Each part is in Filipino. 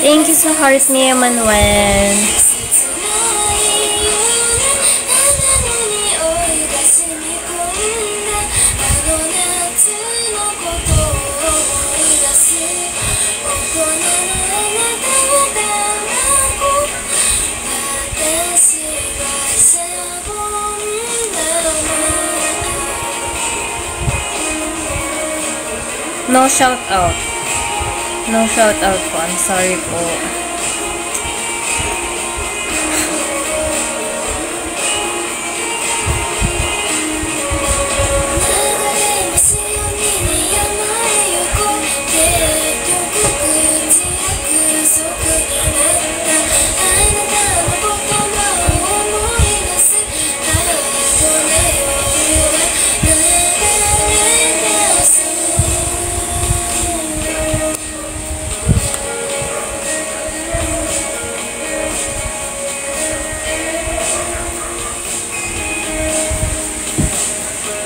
Thank you sa heart ni Emmanuel. No shout out. No shout out po. I'm sorry po.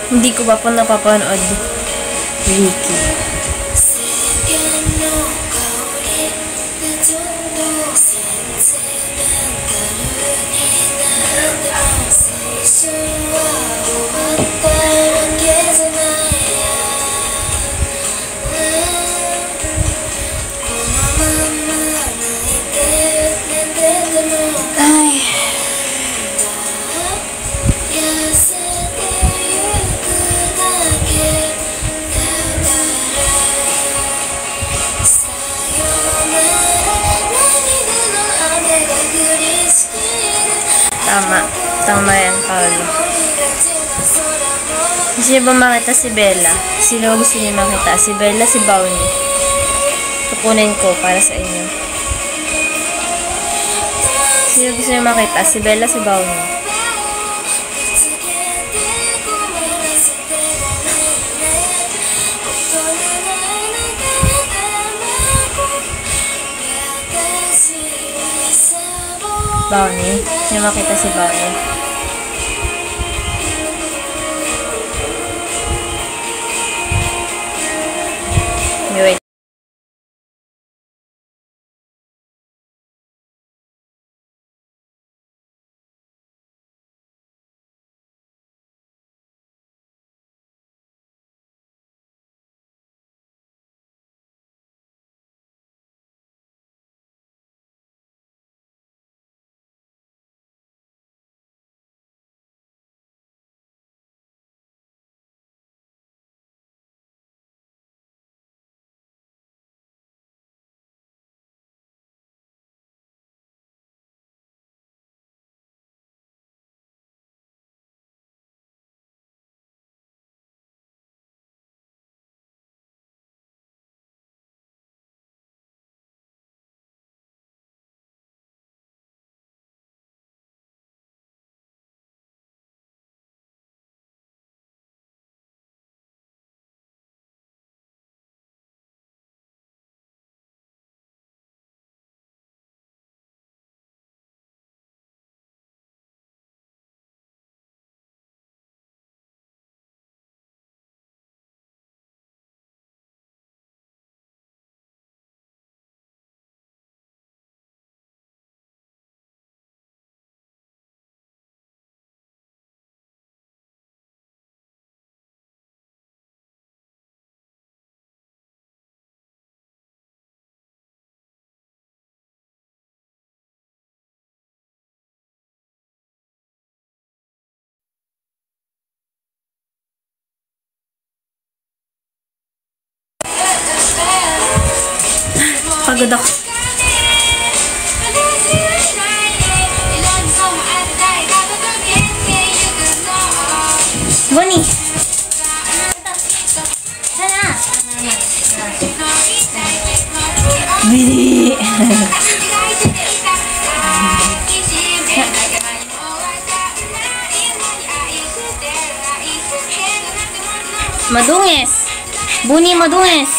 Hindi ko pa po napapanood, Ricky. Tama yan, Paolo. Gusto niyo ba makita si Bella? Sino gusto niyo makita? Si Bella, si Bounty. Tukunin ko para sa inyo. Sino gusto niyo makita? Si Bella, si Bounty. Bounty. Niyo makita si Bounty. Wait. Pagod ako. Bonnie! Sana! Bili! Madungis! Bonnie, madungis!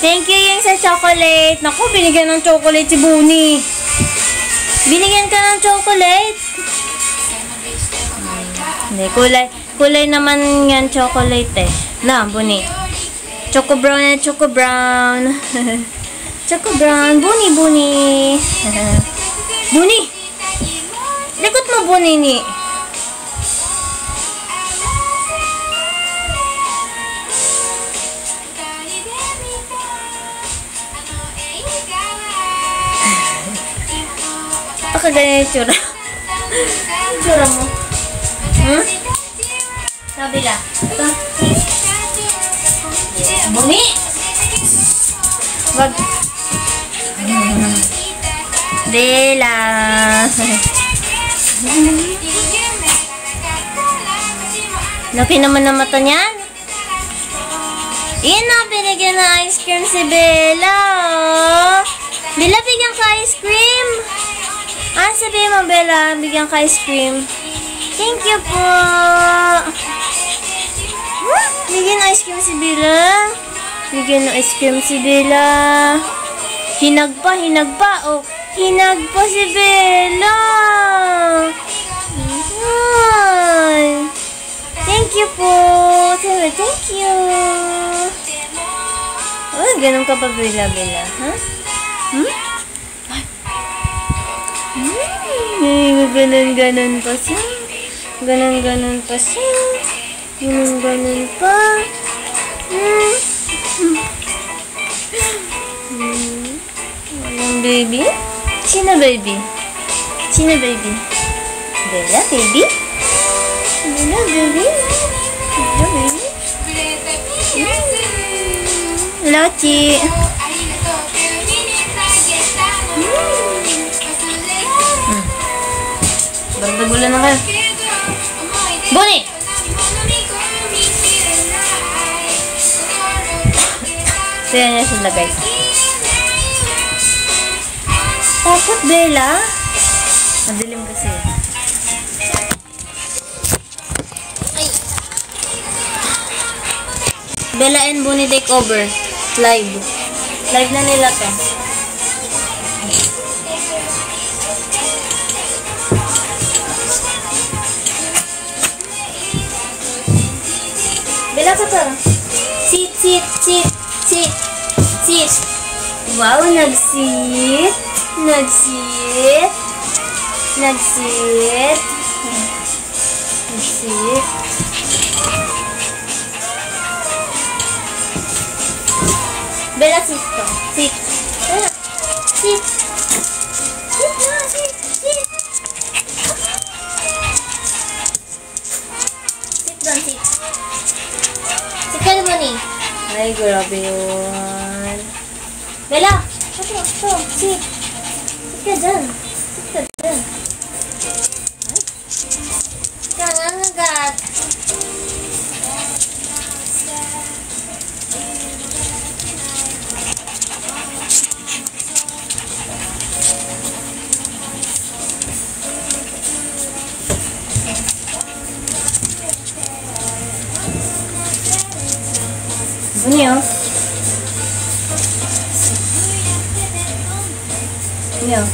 Thank you yung sa chocolate. Naku, binigyan ng chocolate si Bonnie. Binigyan ka ng chocolate. Hindi, kulay naman yan, chocolate eh. Na, Buni. Choco brown na, choco brown. Choco brown, Buni, Buni. Buni! Likot mo, Buni, ni. Baka ganyan yung tsura. Tsura mo. Hmm? Sabi lang. Ito. Buni! Wag. Bella. Laki naman ng mata niyan. Iyan na, binigyan na ice cream si Bella. Bella, bigyan ka ice cream. Sabihin mo, Bella, bigyan ka ice cream. Thank you po. Bigyan na ice cream si Bella. Bigyan na ice cream si Bella. Hinag pa, hinag pa. Oh, hinag pa si Bella. Ay. Thank you po. Thank you. Oh, ganun ka pa, Bella, Bella. Ha? Ganon-ganon pa siya. Ganon-ganon pa siya. Ganon-ganon pa. Walang baby? Sino baby? Sino baby? Bella, baby? Bella, baby? Bella, baby? Lochi. Bardagulan na kayo. Buni! So yan yan sila guys. Takot, Bella. Madilim kasi. Ay. Bella and Buni take over. Live. Live na nila to. Bella ka to. Sit, sit, sit, sit, sit. Wow, nag-sit. Nag-sit. Nag-sit. Nag-sit. Bella, sit to. Sit. Bella, sit. Sit na, sit, sit. Sit down, sit. Sit ka naman eh. Ay, grabe yun. Bella! Ito, sit. Sit ka dyan. Sit ka dyan. Ay. Kangangagat. Ini oh. Ini oh.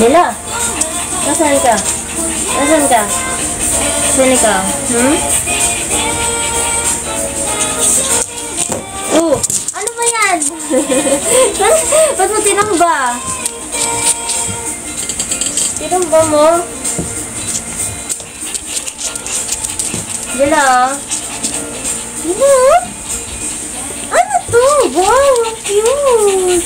Bella, nasaan ka? Nasaan ka? Saan ka? Ano ba yan? Ba't mo tinamba? Tinamba mo? Bella? Bella? Ano to? Wow, ang cute!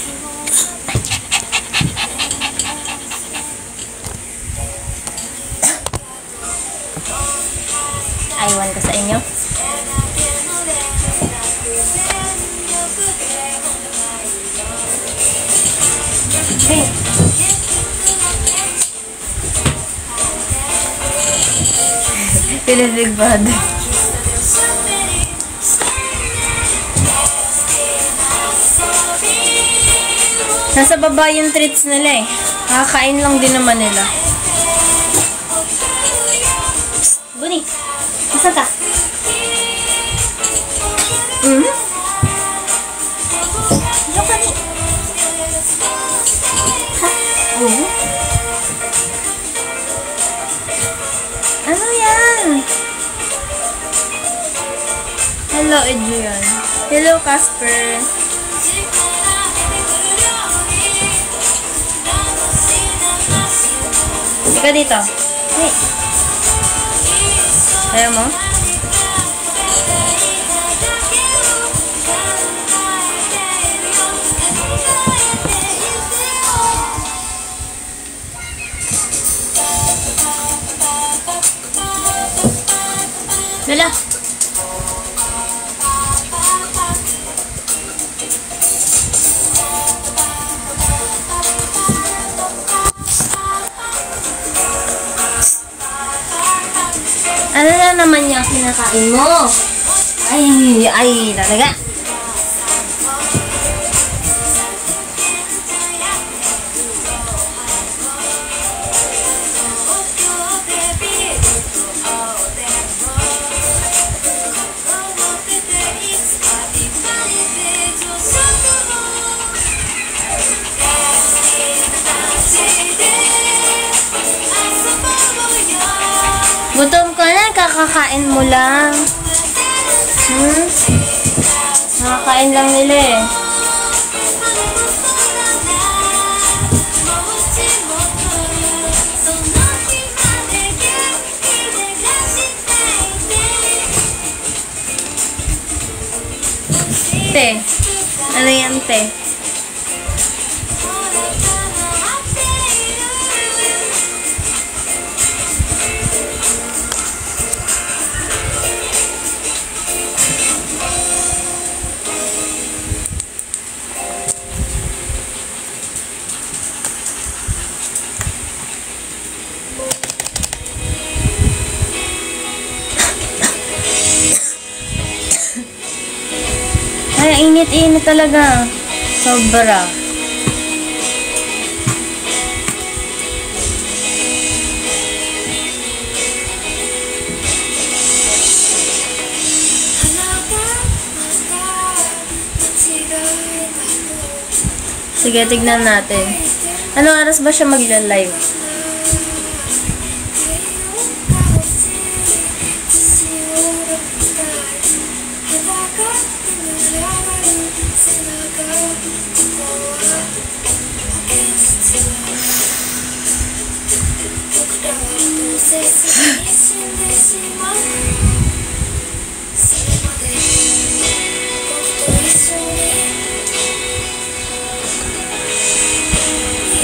Aywan ko sa inyo. Hey. Pinabigbad. Nasa baba yung treats nila eh. Nakakain lang din naman nila. Psst, Buni! Nasaan ka? Look at it. Ha? Ano yan? Hello, Adrian. Hello, Casper. Ika dito. Hey. Ayaw mo? Lala. Ano na naman yung kinakain mo? Ay, talaga. Gutom ka na, kakakain mo lang. Nakakain lang nila eh. Te, ano yan te? Ay, init-init talaga. Sobra. Sige, tignan natin. Anong oras ba siya magla-live?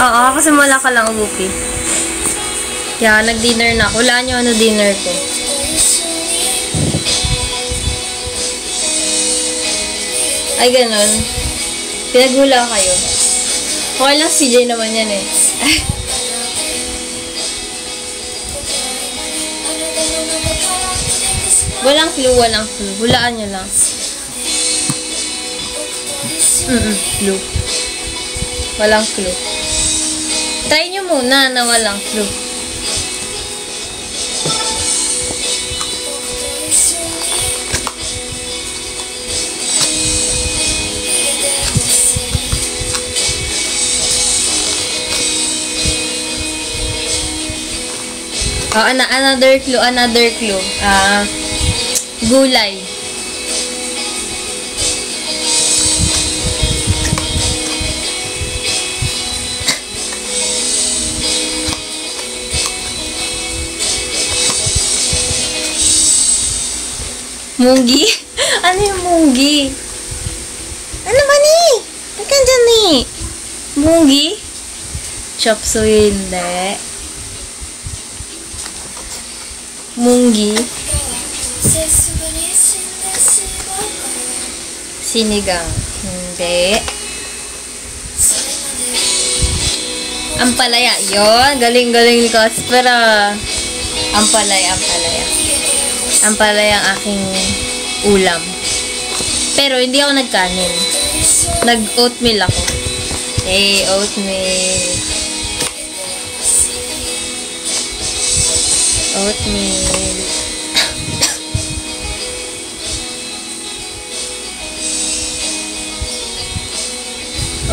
Oo, kasi wala ka lang ubuki. Kaya nag-dinner na ako. Wala nyo ano dinner ko. Ay, ganun. Pinaghula kayo. Okay lang, CJ naman yan eh. Walang clue, walang clue. Hulaan nyo lang. Clue. Walang clue. Try nyo muna na walang clue. Oh, another clue. Gulay. Munggi? Ano yung munggi? Ano ba ni? Ba't ka dyan ni? Munggi? Chop suey, hindi. Munggi? Sinigang? Hindi. Ampalaya. Yun. Galing-galing ni Casper. Ampalaya. Ampalaya ang aking ulam. Pero hindi ako nagkanin. Nag-oatmeal ako. Oatmeal. Oatmeal.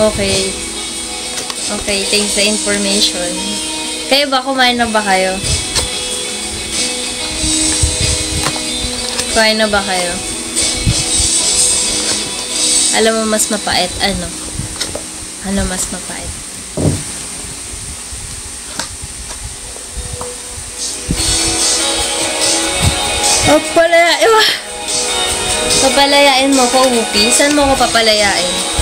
Okay. Okay, thanks sa information. Kayo ba? Kumain na ba kayo? Kumain na ba kayo? Alam mo mas mapait. Ano? Ano mas mapait? Papalayain mo ko, Whoopi. Saan mo ko papalayain?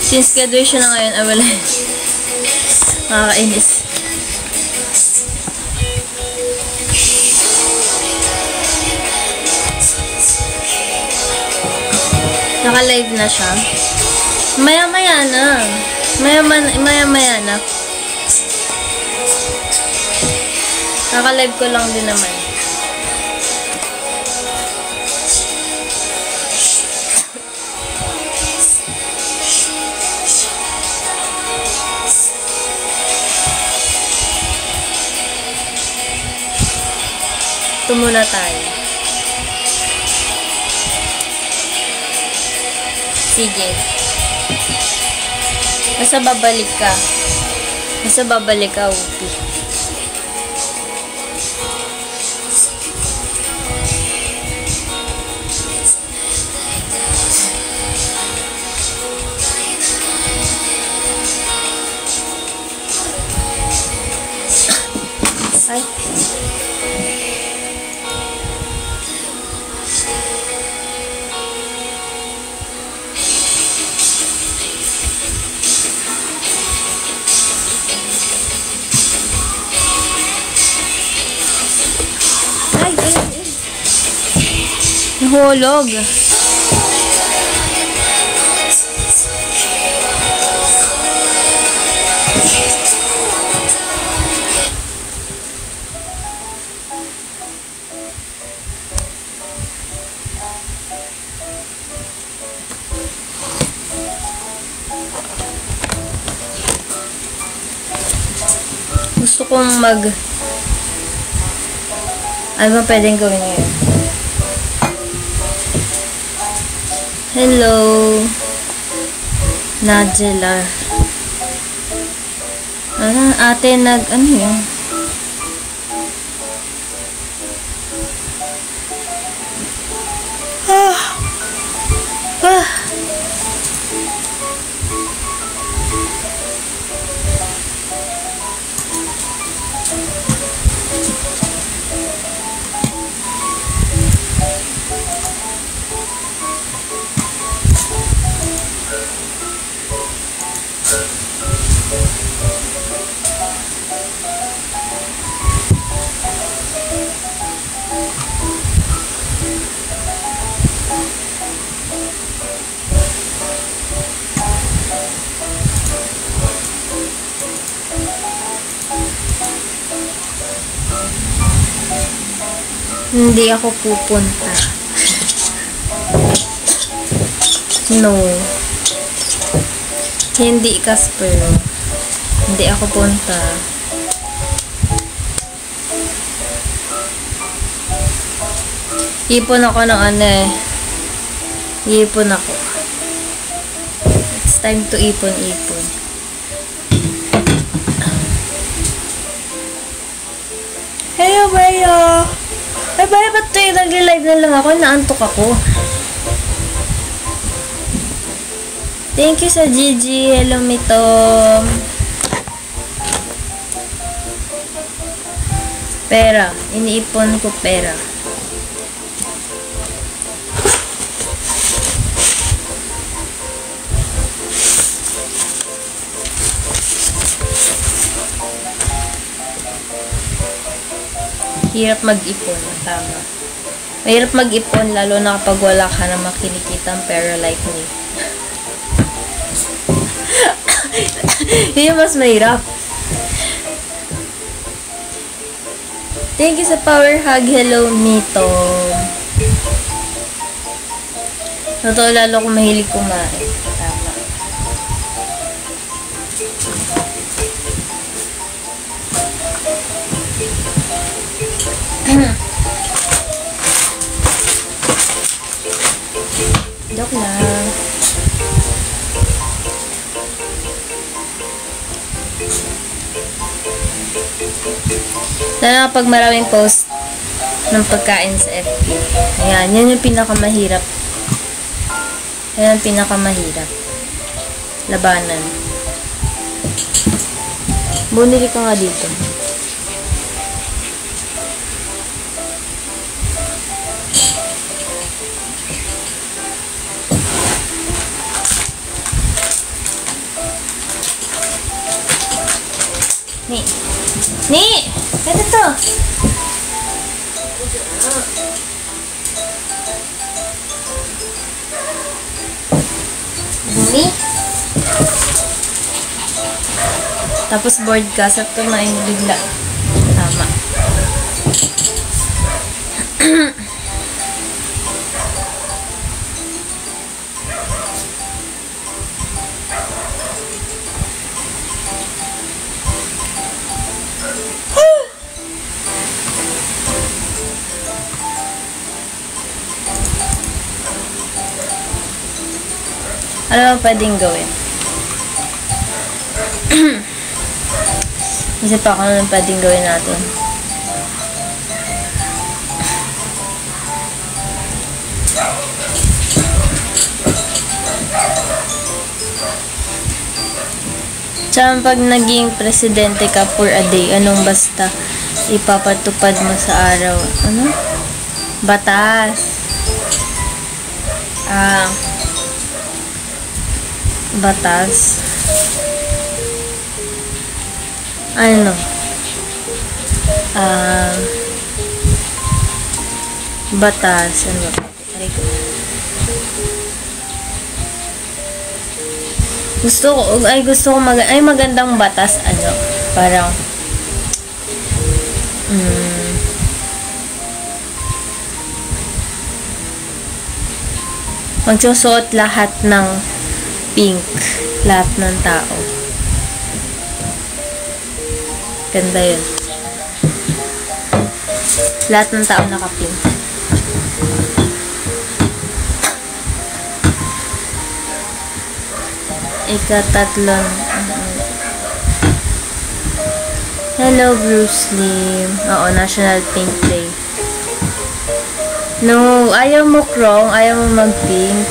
Since graduation na ngayon, wala. Nakakainis. Naka-live na siya. Maya-maya na. Maya-maya na. Naka-live ko lang din naman. Ito muna tayo. Sige. Basta babalik ka. Basta babalik ka, Whoopi. Ay. Nahulog. Gusto kong ano ba pwedeng gawin ngayon? Hello, Najela. Ate ano yun? Hindi ako pupunta. No. Hindi, Casper. Hindi ako punta. Ipon ako ng Ipon ako. It's time to ipon. Heyo, Bayo! Ay, ba't ito nag-live na lang ako? Naantok ako. Thank you sa Gigi. Hello, Mitom. Pera. Iniipon ko pera. Hirap mag-ipon. Tama. Mahirap mag-ipon, lalo na kapag wala ka na makinikitang pera like me. Yun yung mas mahirap. Thank you sa power hug. Hello, Mito. Totoo, lalo kung mahilig kumain. Tama. Joke lang. Lalo na kapag maraming post ng pagkain sa FB. Ayan, yan yung pinakamahirap. Yan yung pinakamahirap. Labanan. Bumili ka nga dito. Ni! Kaya to! Ni! Tapos bored ka sa tumain bigla. Tama. Ano ba pwedeng gawin? Isip pa kung ano pwedeng gawin natin. Tsaka pag naging presidente ka for a day, anong basta ipapatupad mo sa araw? Ano? Batas. Batas. Ano? Batas. Ano ba? Gusto ko magandang batas, ano? Parang, magsusuot lahat ng pink, lahat ng tao. Ganda yun. Lahat ng tao naka-pink. Ikatatlong. Hello, Bruce Lee. Oo, National Pink Day. No, ayaw mo krong, ayaw mo mag-pink.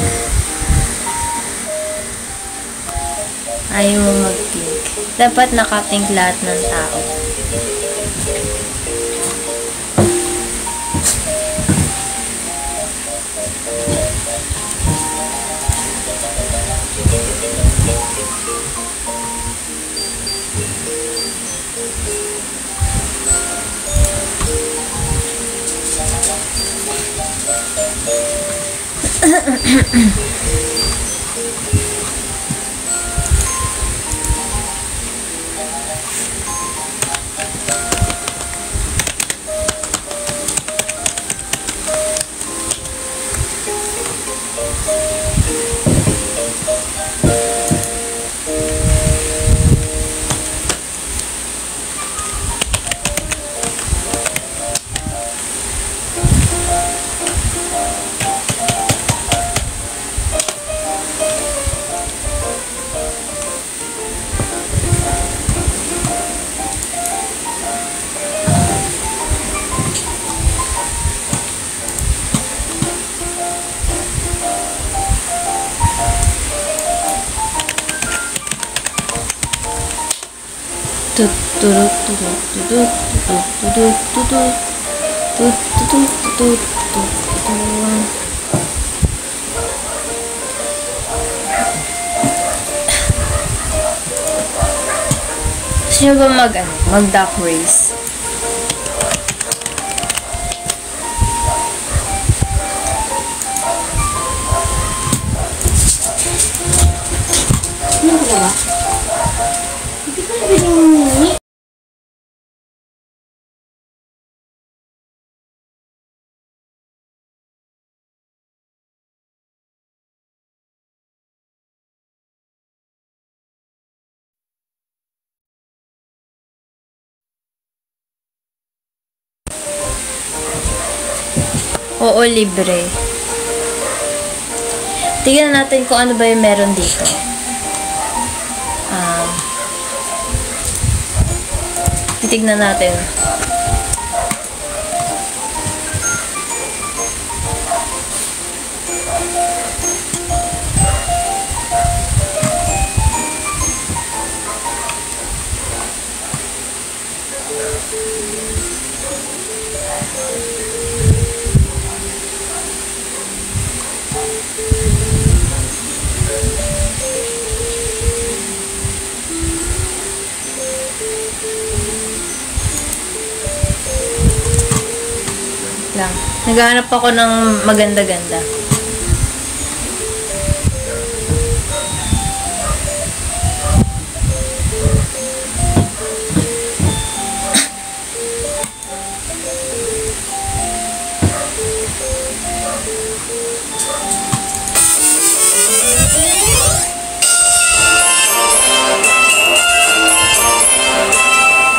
Ayaw mo mag-pink. Dapat naka-pink lahat ng tao. Gusto nyo ba mag-duck race? Oo, libre. Tingnan natin kung ano ba yung meron dito. Titignan natin. Lang. Naghahanap ako ng maganda-ganda.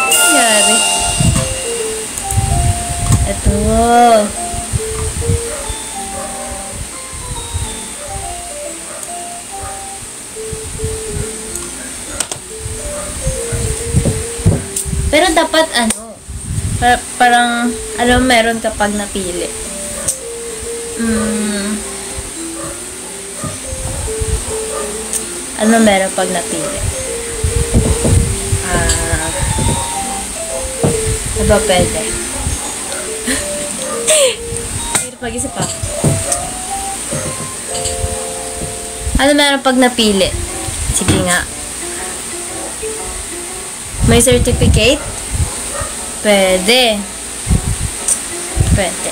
Nangyari. Ito. Pero dapat parang meron kapag napili. Ano meron pag napili? Ano ba pwede? Mag-isip pa. Ano meron pag napili? Sige nga. May certificate? Pwede. Pwede.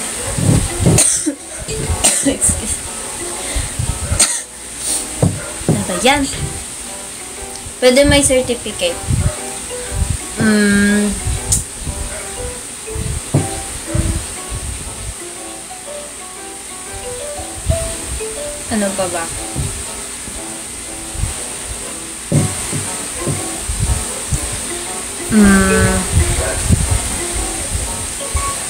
Excuse. Ano ba yan? Pwede may certificate. Ano pa ba?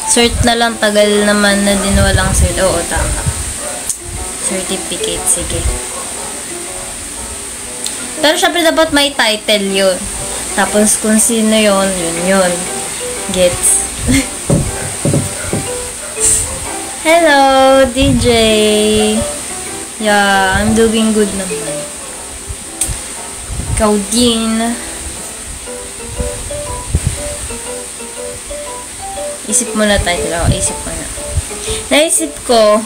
Cert na lang, tagal naman na din walang cert. Oo, tama. Certificate, sige. Pero syempre dapat may title yun. Tapos kung sino yun, yun. Gets. Hello, DJ. Yeah, I'm doing good naman. Ikaw din. Isip mo na title ako. Isip mo na. Naisip ko.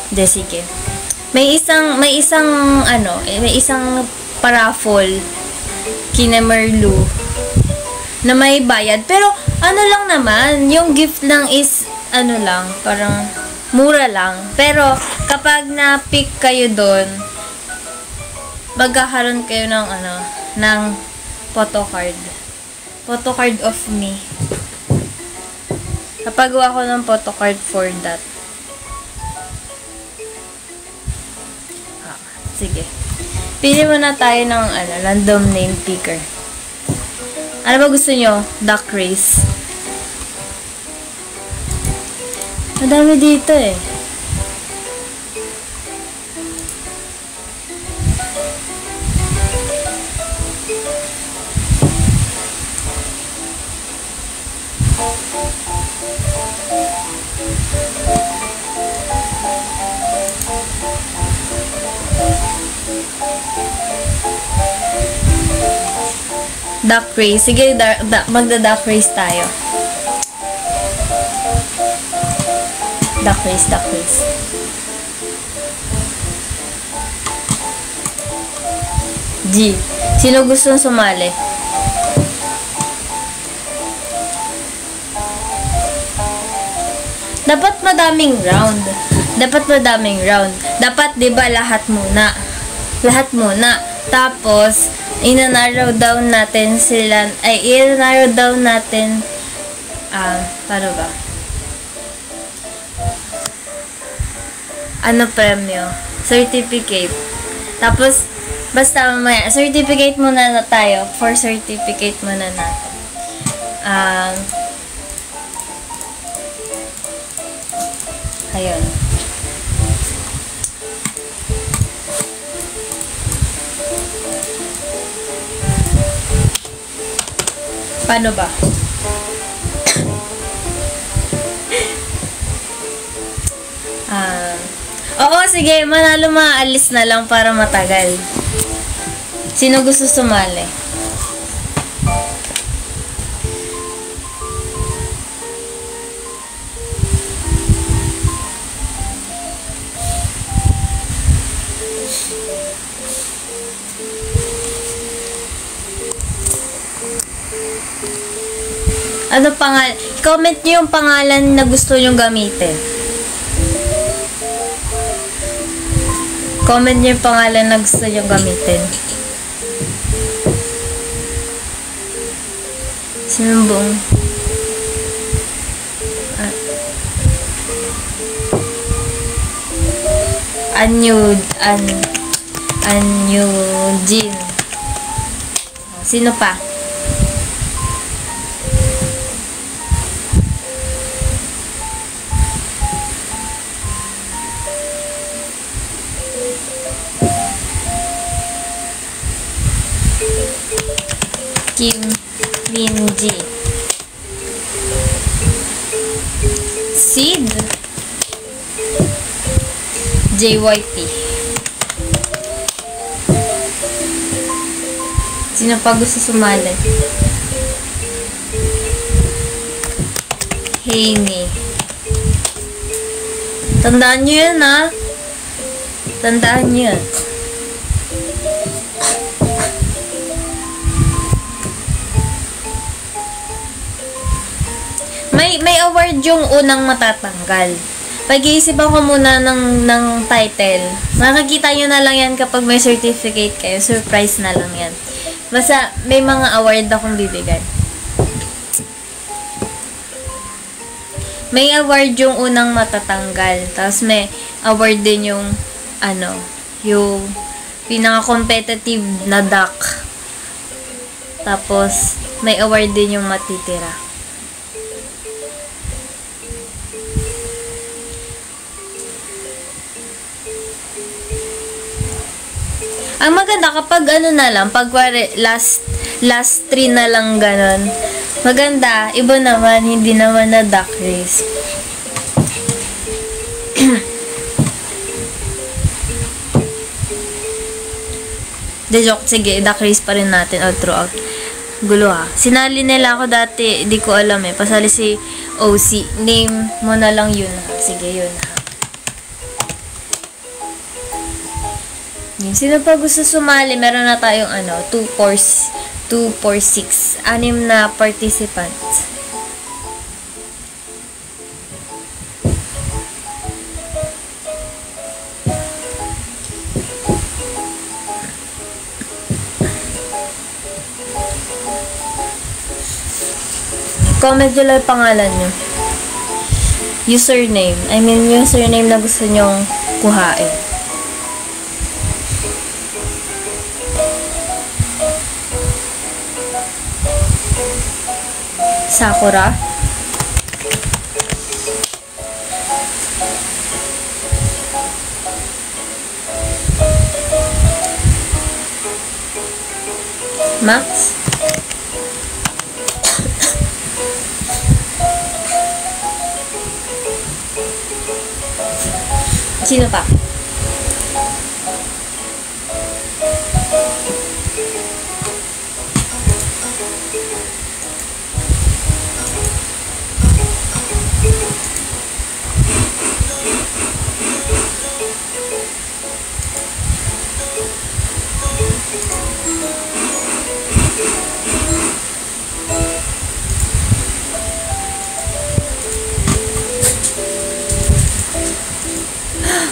De, sige. May isang paraffol kina Merlu na may bayad. Pero, lang naman, yung gift lang is, parang mura lang. Pero, kapag na-pick kayo doon, magkakaroon kayo ng photocard. Photocard of me. Napagawa ko ng photocard for that. Sige. Pili muna tayo ng random name picker. Ano ba gusto nyo? Duck race. Madami dito eh. Duck race. Sige, magda-duck race tayo. Duck race, duck race. G. Sino gustong sumali? Dapat madaming round. Dapat, di ba, lahat muna. Tapos, i-narrow down natin sila, paano ba? Ano premyo? Certificate. Tapos, basta mamaya, certificate muna na tayo. For certificate muna natin. Ayun. Paano ba? Oo, sige. Manalo maalis na lang para matagal. Sino gusto sumali? Ano pangalan? Comment nyo yung pangalan na gusto nyong gamitin. Comment nyo yung pangalan na gusto nyong gamitin. Sinumbong. Jin. Sino pa? Kim Minji. Sid. JYP. Sino pa gusto sumali? Haini. Tandaan nyo yan, ha? Tandaan nyo yan. May award yung unang matatanggal. Pag-iisipan ko muna ng title. Makakita nyo na lang yan kapag may certificate kayo. Surprise na lang yan. Basta may mga award akong bibigay. May award yung unang matatanggal. Tapos may award din yung yung pinaka-competitive na duck. Tapos may award din yung matitira. Ang maganda kapag na lang, pag last 3 na lang ganon. Maganda, iba naman, hindi naman na duck race. De joke, sige, duck race pa rin natin all throughout. Gulo ha. Sinali nila ako dati, di ko alam eh. Pasali si OC. Name mo na lang yun ha. Sige, yun ha. Sino pa gusto sumali? Meron na tayong 2, 4, 6. 6 na participants. Comment nyo lang yung pangalan nyo. Username. Username na gusto nyong kuhain. Sakura. Max. Sino pa?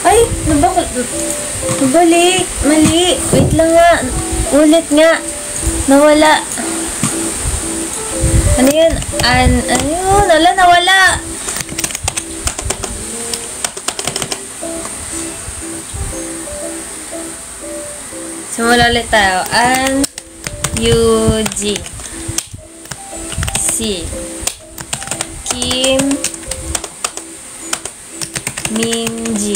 Ay, nabalik. Mali. Wait lang nga. Ulit nga. Nawala. Ano yun? Ano yun? Nawala. Simula ulit tayo. UG C Kim Minji.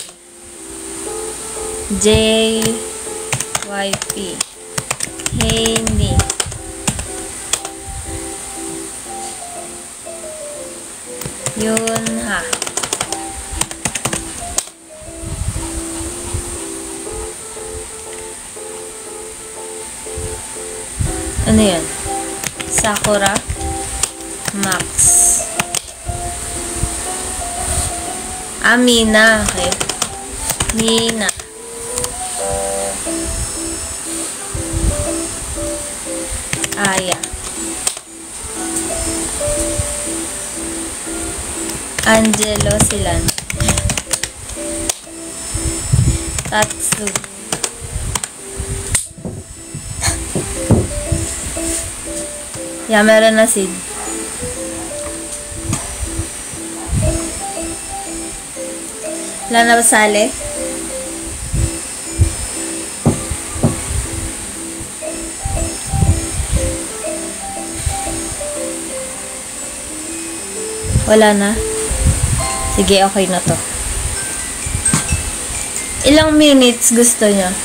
JYP. Hailey. Yunha. Ano yan? Sakura. Max. Mina. Okay. Mina. Aya. Angelo Silan. Tatsu. Yeah, meron na Sid. Wala na ba sali? Wala na. Sige, okay na to. Ilang minutes gusto niya?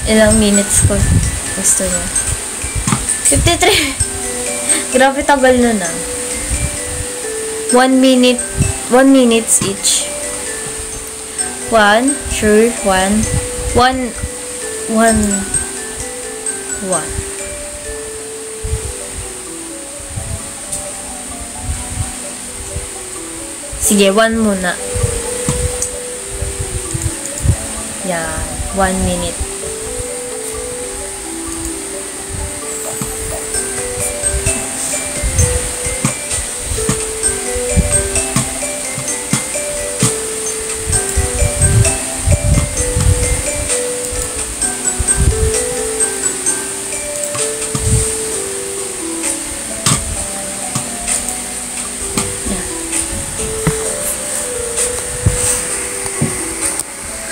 Ilang minutes ko gusto niya? 53. Grabe tagal nun ah. 1 minute. 1 minutes each. 1. Sure. 1. 1. 1. Sige, 1 muna. Yan. 1 minute.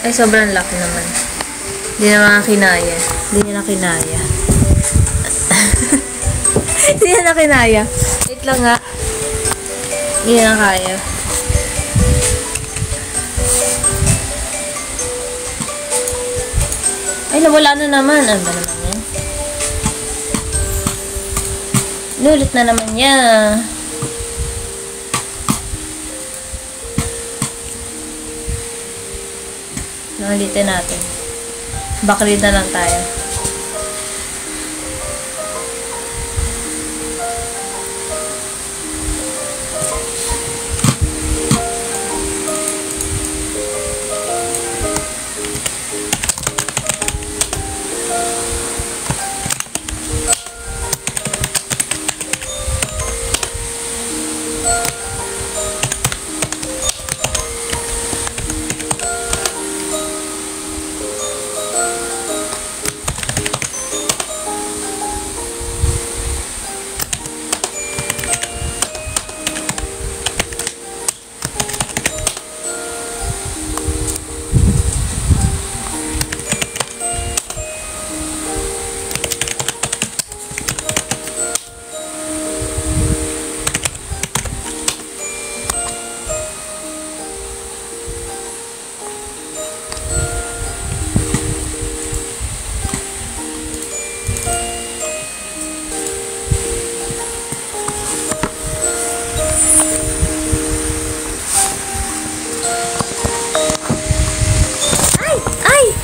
Ay, sobrang laki naman. Hindi na kinaya. Hindi niya na kinaya. Hindi niya na kinaya. Wait lang nga. Hindi niya na kaya. Ay, nawala na naman. Ano ba naman yan? Nulit na naman niya. Ulitin natin. Backread na lang tayo.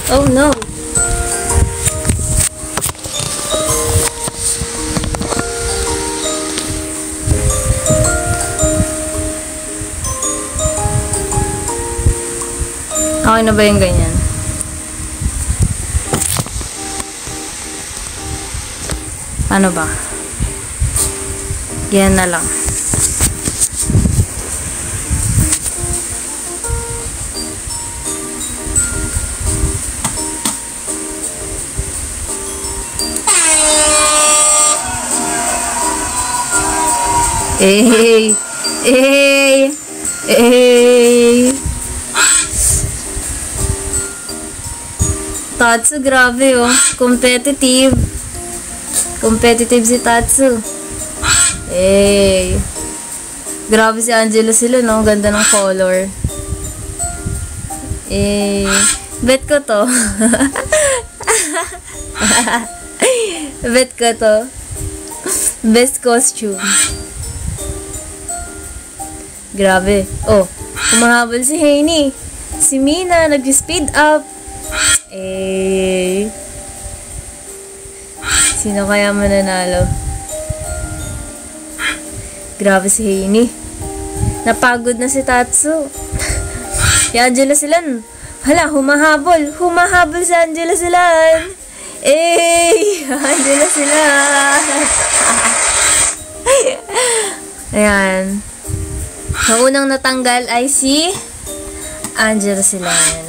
Oh no! Okay na ba yung ganyan? Ano ba? Yan na lang. Hey! Hey! Hey! Tatsu, grabe oh. Competitive. Competitive si Tatsu. Eh. Grabe si Angela sila, no? Ganda ng color. Eh. Bet ko to. Bet ko to. Best costume. Grabe. Oh, humahabol si Haini. Si Mina, nag-speed up. Eh. Sino kaya mananalo? Grabe si Haini. Napagod na si Tatsu. Si Angela Silan. Hala, humahabol. Humahabol si Angela Silan. Eh, Angela Silan. Ayan. Ang unang natanggal ay si Angela Silan.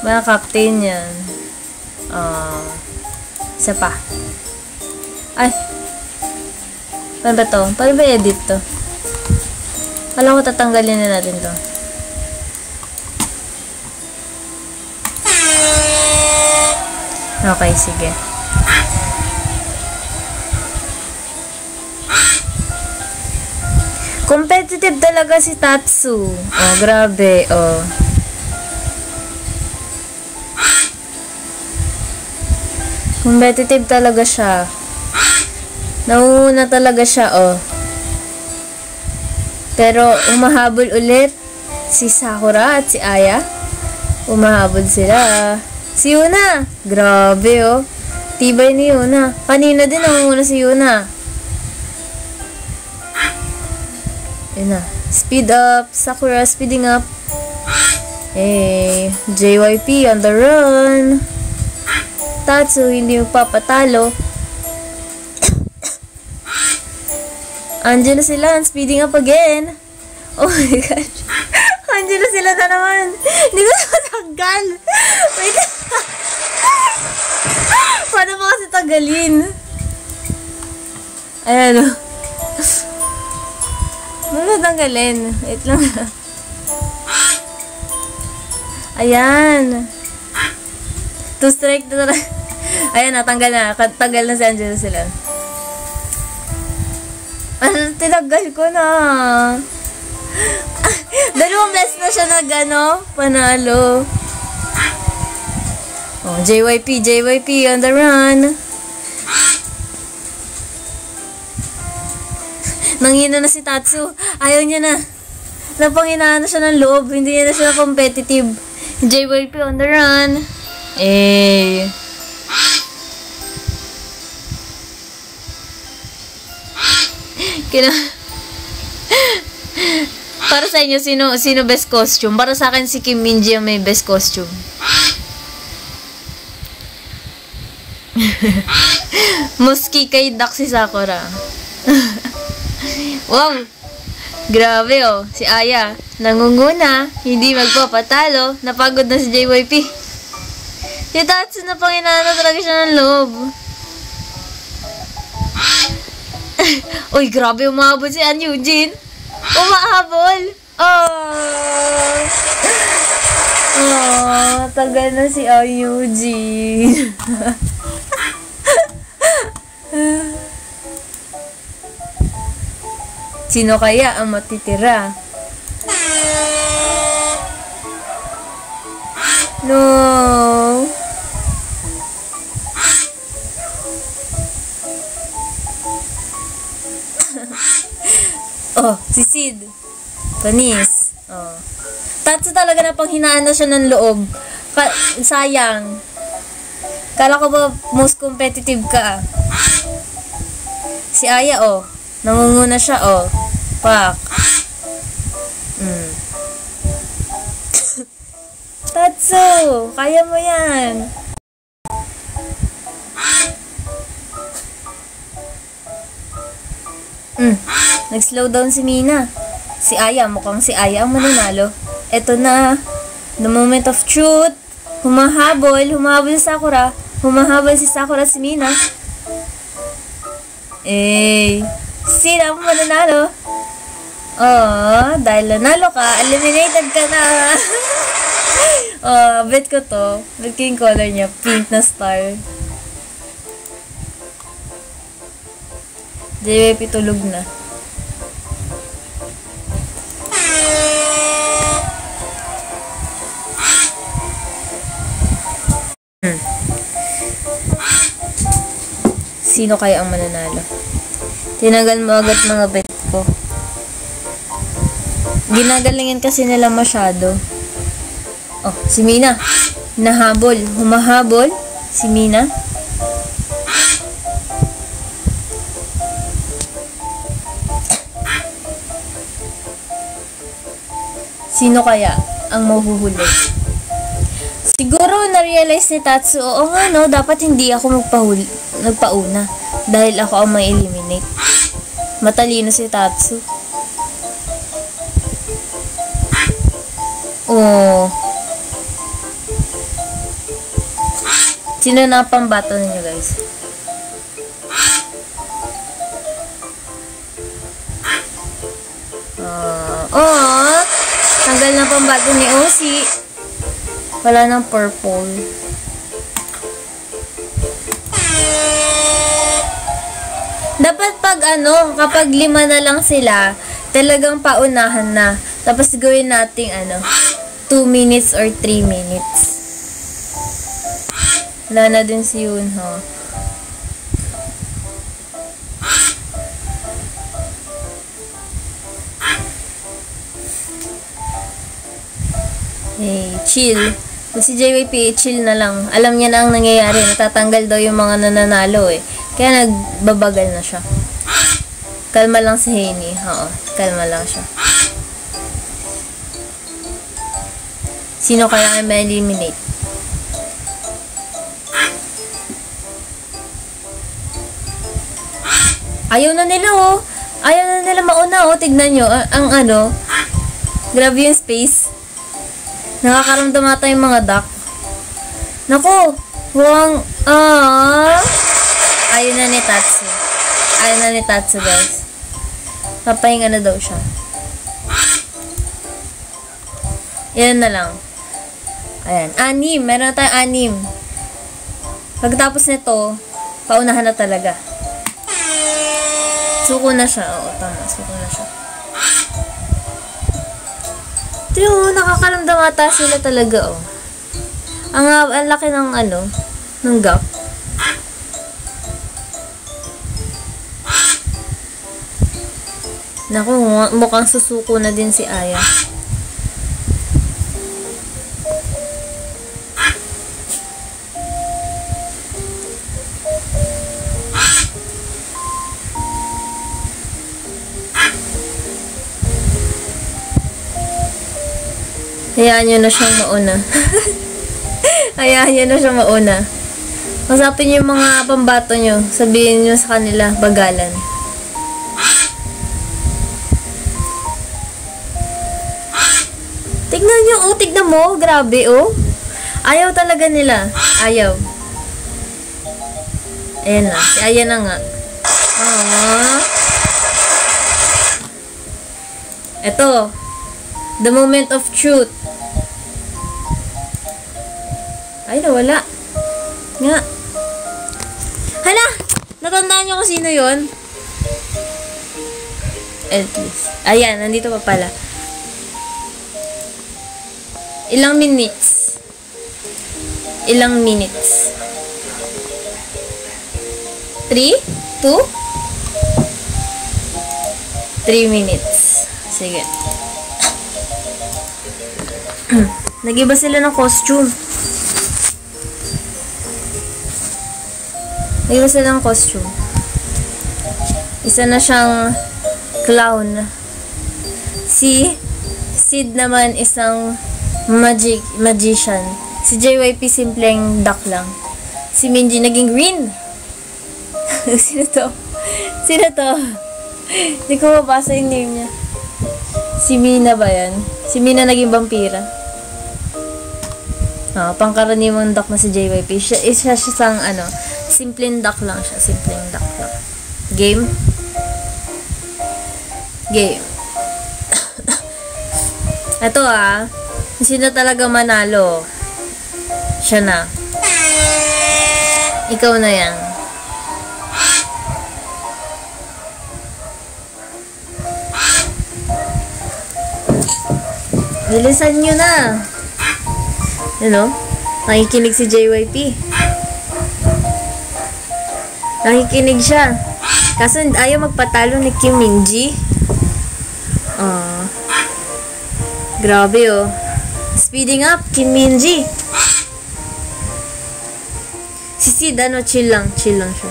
Mga captain yan. Isa pa. Ay. Paano ba to? Paano ba edit to? Alam ko tatanggalin na natin to. Okay, sige. Competitive talaga si Tatsu. Oh, grabe. Oh. Competitive talaga siya. Nauuna talaga siya, oh. Pero, umahabol ulit si Sakura at si Aya. Umahabol sila. Si Yuna. Grabe, oh. Tibay ni Yuna. Kanina din nauuna si Yuna. Yun na. Speed up. Sakura speeding up. Hey. JYP on the run. Tatsu hindi magpapatalo. Angela Silan speeding up again. Oh my gosh. Angela Silan na naman. Hindi ko na matanggal. Wait. Paano mo kasi tagalin? Ayan o. Ano tanggalin? Wait lang. Ayan. 2 strike na talaga. Ayan, natanggal na. Tanggal na si Angela Silan. Tinagal ko na. Dalawang beses na siya panalo. Oh, JYP on the run. Nanghina na si Tatsu. Ayaw niya na. Napanghinaan na siya ng loob. Hindi niya na siya competitive. JYP on the run. Eh. Para sa inyo, sino best costume? Para sa akin, si Kim Minji ang may best costume. Muski kay Daxi Sakura. Wow! Grabe oh. Si Aya, nangunguna, hindi magpapatalo, napagod na si JYP. Si Tatsu na panginaan na talaga siya ng loob. Uy, grabe, umahabol si An Eugene. Umahabol. Tagal na si An Eugene. Sino kaya ang matitira? No. Oh, si Sid. Panis. Oh. Tatsu talaga na panghinaan na siya ng loob. Sayang. Kala ko ba most competitive ka? Si Aya, oh. Nangunguna siya, oh. Pak. Tatsu, kaya mo yan. Nag-slow down si Mina. Si Aya, mukhang si Aya ang mananalo. Eto na. The moment of truth. Humahabol si Sakura. Humahabol si Sakura si Mina. Eh, sino ang mananalo? Oh, dahil nanalo ka, eliminated ka na. Oh, bet ko to. Bet ko yung color niya, pink na star. JYP tulog na. Sino kaya ang mananalo? Tinagal mo agad mga bet ko. Ginagalingin kasi nila masyado. Oh, si Mina. Nahabol. Humahabol. Si Mina. Sino kaya ang mahuhuli? Siguro na-realize ni Tatsu, oo nga no, dapat hindi ako nagpauna. Dahil ako ang may eliminate. Matalino si Tatsu. Oh. Sino na pambato ninyo guys? Tanggal na pambato ni Osi. Wala ng purple. Dapat kapag 5 na lang sila, talagang paunahan na. Tapos gawin nating 2 minutes or 3 minutes. Wala na din si Yunho. Hey, chill. Si JYP, chill na lang. Alam niya na ang nangyayari. Natatanggal daw yung mga nananalo eh. Kaya nagbabagal na siya. Kalma lang si Haini. Oo, kalma lang siya. Sino kaya ang ma-eliminate? Ayaw na nila oh. Ayaw na nila mauna oh. Tignan nyo. Grabe yung space. Nakakaramdam ata yung mga duck. Naku! Ayaw na ni Tatsu. Ayaw na ni Tatsu, guys. Papahinga na daw siya. Yan na lang. Ayan. 6. Meron na tayong 6. Pagkatapos nito, paunahan na talaga. Suko na siya. Oo, tama. Suko na siya. Pero nakakaramdam ata sila talaga, oh. Ang laki ng ng gap. Naku, mukhang susuko na din si Aya. Hayaan nyo na siyang mauna. Hayaan nyo na siyang mauna. Masapin nyo yung mga pambato nyo. Sabihin nyo sa kanila, bagalan. Tignan nyo, oh. Tignan mo. Grabe, oh. Ayaw talaga nila. Ayaw. Ayan na. Si Aya na nga. Eto. The moment of truth. Ay, nawala. Nga. Hala! Natandaan nyo kung sino yun? At least. Ayan, nandito pa pala. Ilang minutes? Ilang minutes? 3? 2? 3 minutes. Sige. Nag-iba sila ng costume. Nag-iba sila ng costume. Isa na siyang clown. Si Sid naman isang magician. Si JYP simpleng duck lang. Si Minji naging green. Sino to? Sino to? Hindi ko mabasa yung name niya. Si Mina ba yan? Si Mina naging vampira. Pangkaraniwang duck na si JYP. Isa siyang simpleng duck lang siya. Simpleng duck lang. Game? Game. Ito sino talaga manalo? Siya na. Ikaw na yan. Bilisan nyo na. Nakikinig si JYP. Nakikinig siya. Kaso ayaw magpatalo ni Kim Minji. Grabe Speeding up, Kim Minji. Si Sid, chill lang siya.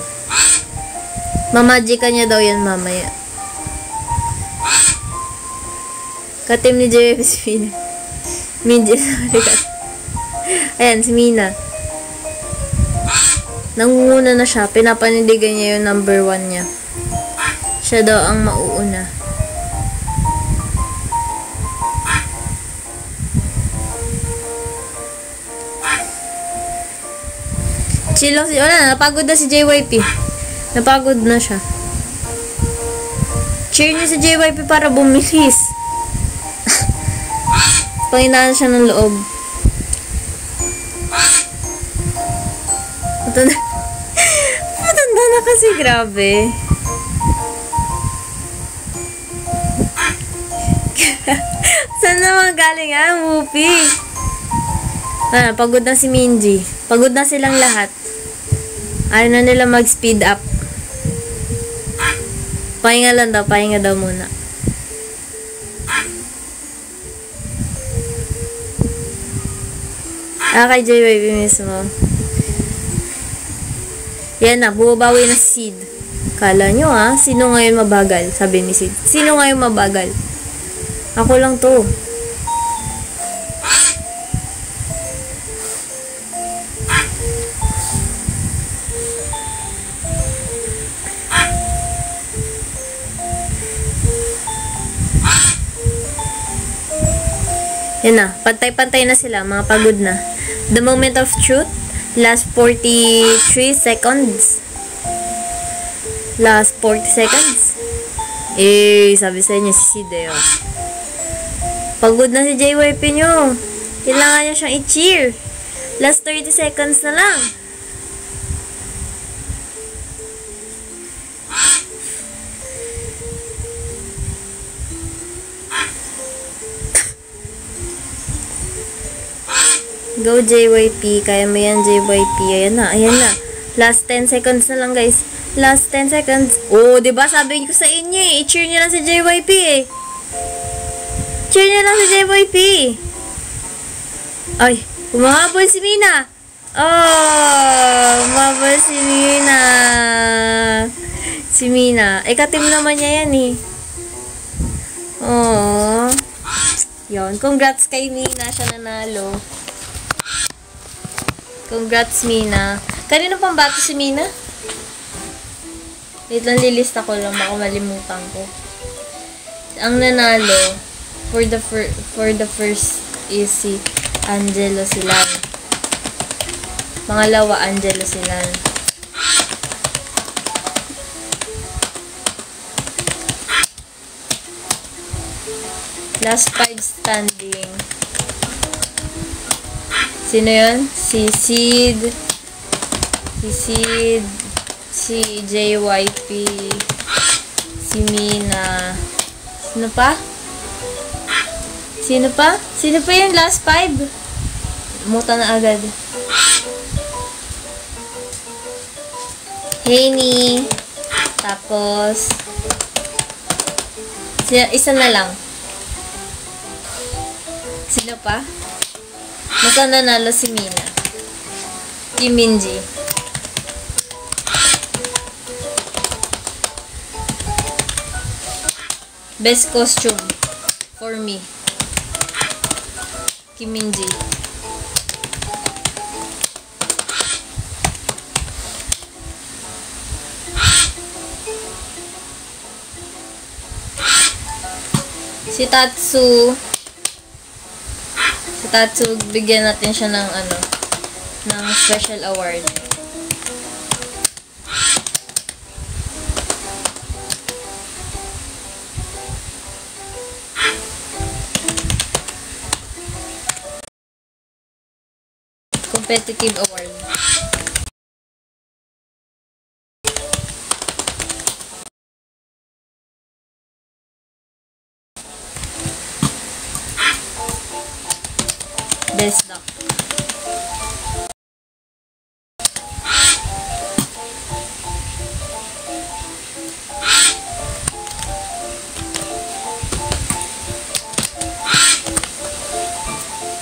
Mamajika niya daw yan mamaya. Katim ni JYP si Mina. Minji, sorry ka. Ayan, si Mina. Nangunguna na siya. Pinapanindigan niya yung number 1 niya. Siya daw ang mauuna. Chill lang wala, napagod na si JYP. Napagod na siya. Cheer niyo si JYP para bumilis. Panginaan siya ng loob. Matanda na kasi, grabe. Saan naman galing Whoopi? Pagod na si Minji. Pagod na silang lahat. Ayaw na nila mag-speed up. Pahinga lang daw. Pahinga daw muna. Kay JYP mismo. Yan na. Bumabawi na si Sid. Kala nyo sino ngayon mabagal? Sabi ni Sid. Sino ngayon mabagal? Ako lang to. Yan na, pantay-pantay na sila, mga pagod na. The moment of truth, last 43 seconds. Last 40 seconds. Sabi sa inyo si Sid Pagod na si JYP nyo. Kailangan nyo siyang i-cheer. Last 30 seconds na lang. Go JYP. Kaya mo yan JYP. Ayan na. Last 10 seconds na lang guys. Last 10 seconds. Diba sabi ko sa inyo i-cheer nyo lang si JYP Cheer nyo lang si JYP. Ay, umahabol si Mina. Umahabol si Mina. Si Mina. Katim naman niya yan Yun. Congrats kay Mina. Siya nanalo. Congrats, Mina. Kanino pang bato si Mina? Wait lang, lilista ko lang. Baka malimutan ko. Ang nanalo for the first is si Angelo Silan. Pangalawa, Angelo Silan. Last 5 standing. Sino yun? Si Sid, si JYP, si Mina. Sino pa? Sino pa yung last 5? Muta na agad. Haini. Tapos, isa na lang. Sino pa? Basta nanalo si Mina. Kim Minji. Best costume for me. Kim Minji. Si Tatsu, bigyan natin siya ng ng special award. Competitive award. This duck.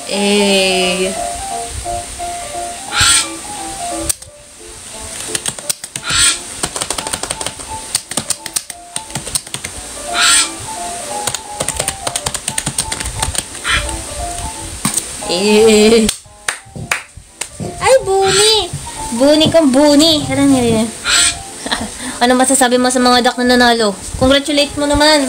Eh. Eh. Ay, Buni! Buni kang Buni. Ano masasabi mo sa mga duck na nanalo? Congratulate mo naman.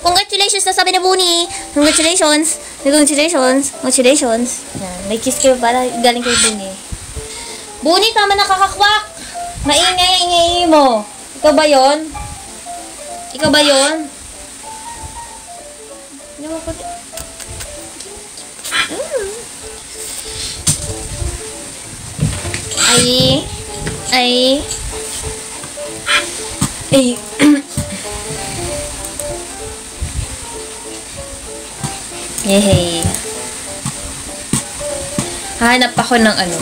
Congratulations na sabi ni Buni. Congratulations. Congratulations. Congratulations. Yan. May kiss kayo para galing kay Buni. Buni, tama nakakakwak. Maingay mo. Ikaw ba yon? Ikaw ba yon? Ay. Ay. Ay. Yehey. Hanap ako ng ano.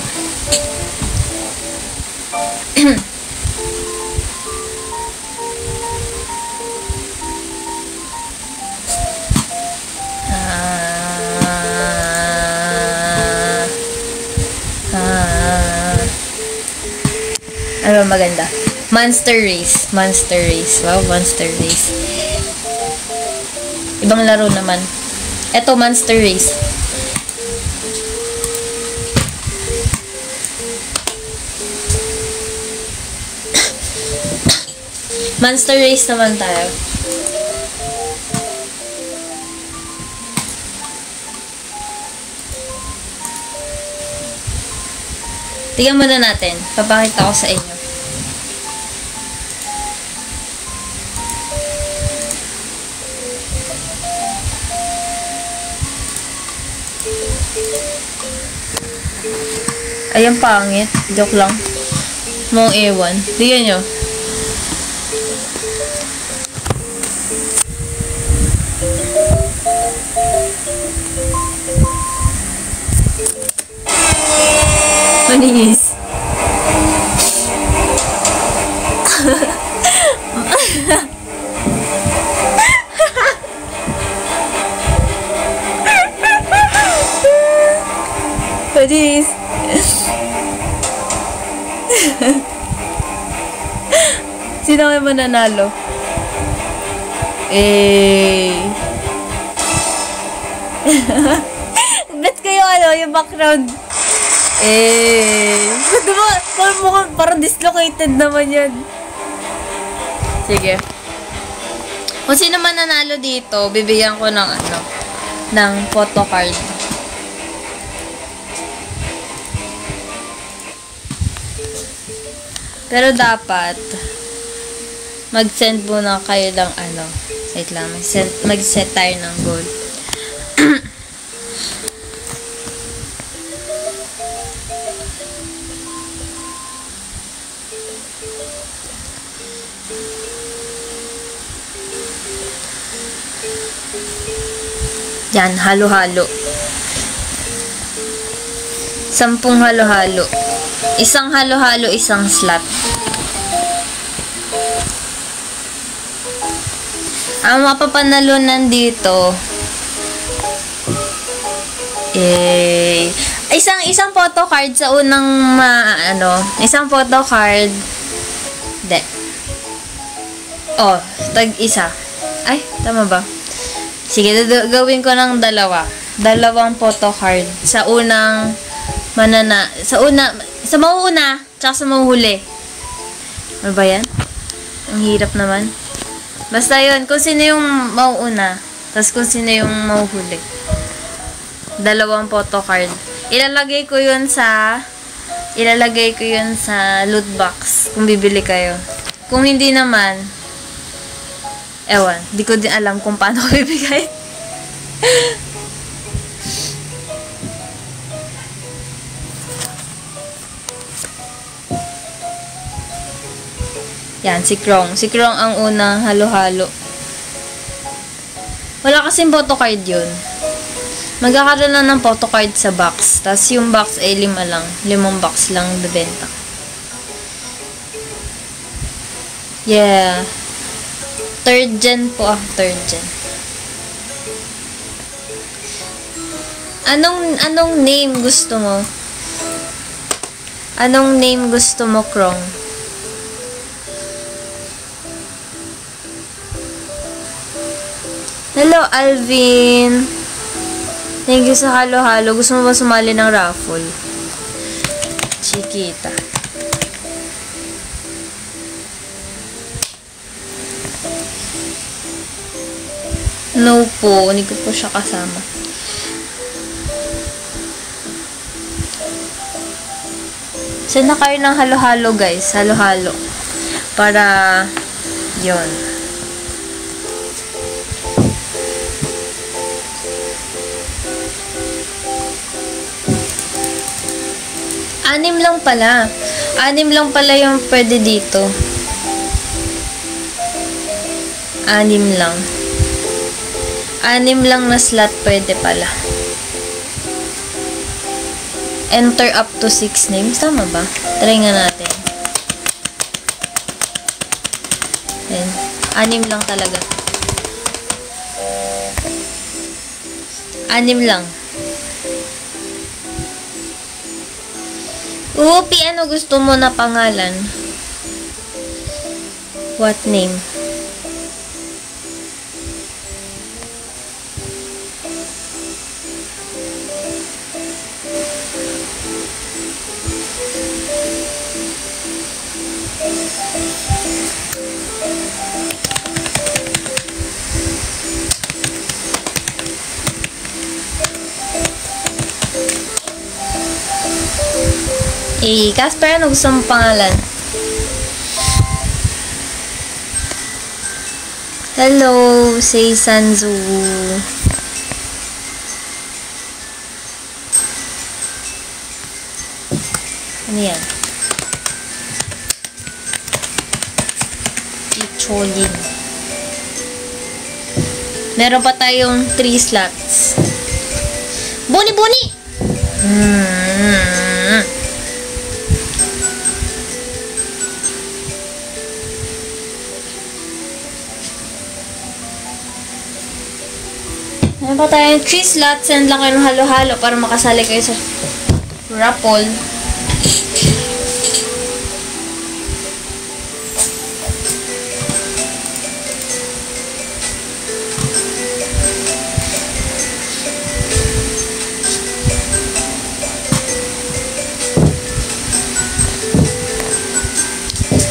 Ano maganda? Monster Race. Monster Race. Wow, Monster Race. Ibang laro naman. Ito, Monster Race. Monster Race naman tayo. Tingnan muna natin. Papakita ko sa inyo. Ayan, pangit. Joke lang. Mong ewan. Tingnan nyo. Manis. Manis. Sino kayo mananalo? Eh. Bet kayo ano, yung background. Eh. Diba? Parang dislocated naman yan. Sige. Kung sino man nanalo dito, bibigyan ko ng ano, ng photo card. Pero dapat mag-send muna kayo ng ano. Wait lang, mag-set tayo ng goal. Yan, halo-halo. 10 halo-halo. Isang halo-halo, isang slot. Ang mapapanalunan dito isang photo card sa unang isang photo card. Tag-isa. Ay, tama ba? Sige, gawin ko ng dalawang photo card sa unang sa mauuna, tsaka sa mauhuli. Ano ba yan? Ang hirap naman. Basta yun, kung sino yung mauuna, tapos kung sino yung mauhuli. Dalawang photo card. Ilalagay ko yun sa loot box kung bibili kayo. Kung hindi naman, ewan, di ko din alam kung paano ko bibigay. Yan, si Krong. Si Krong ang una, halo-halo. Wala kasing photo card yun. Magkakaroon na ng photocard sa box. Tapos yung box ay 5 lang. 5 box lang bebenta. Yeah. 3rd gen po ako. 3rd gen. Anong name gusto mo? Anong name gusto mo, Krong? Hello, Alvin. Thank you sa halo-halo. Gusto mo ba sumali ng raffle? Chiquita. No po. Hindi ko po siya kasama. Send na kayo ng halo-halo, guys. Halo-halo. Para, yon. Anim lang pala. 6 lang pala yung pwede dito. 6 lang. 6 lang na slot pwede pala. Enter up to 6 names. Tama ba? Try nga natin. Ayan. 6 lang talaga. 6 lang. Upi, ano gusto mo na pangalan? What name? Casper, ano gusto mong pangalan? Hello, say Sanzu. Ano yan? Icholin. Meron pa tayong 3 slots. Buni! Meron pa tayong 3 slots. Send lang kayo ng halo-halo para makasali kayo sa raffle.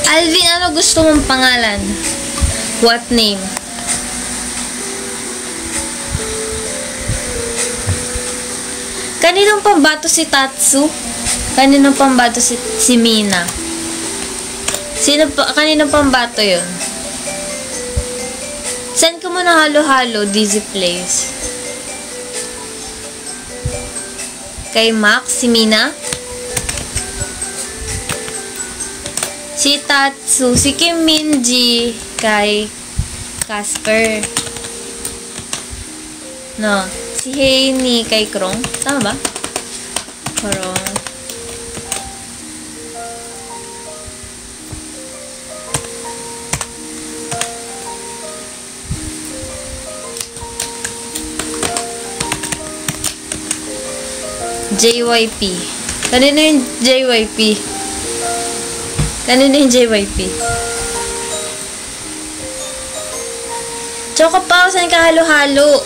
Alvin, ano gusto mong pangalan? What name? Kaninong pambato si Tatsu? Kaninong pambato si Mina? Kaninong pambato yun? Send ko muna halo-halo, Dizzy Plays. Kay Max, si Mina? Si Tatsu, si Kim Minji, kay Casper. No, si Heini kay Krong. Tama ba? Krong. JYP. Kanino yung JYP? Kanino yung JYP? Choco Pao, saan ka halo-halo?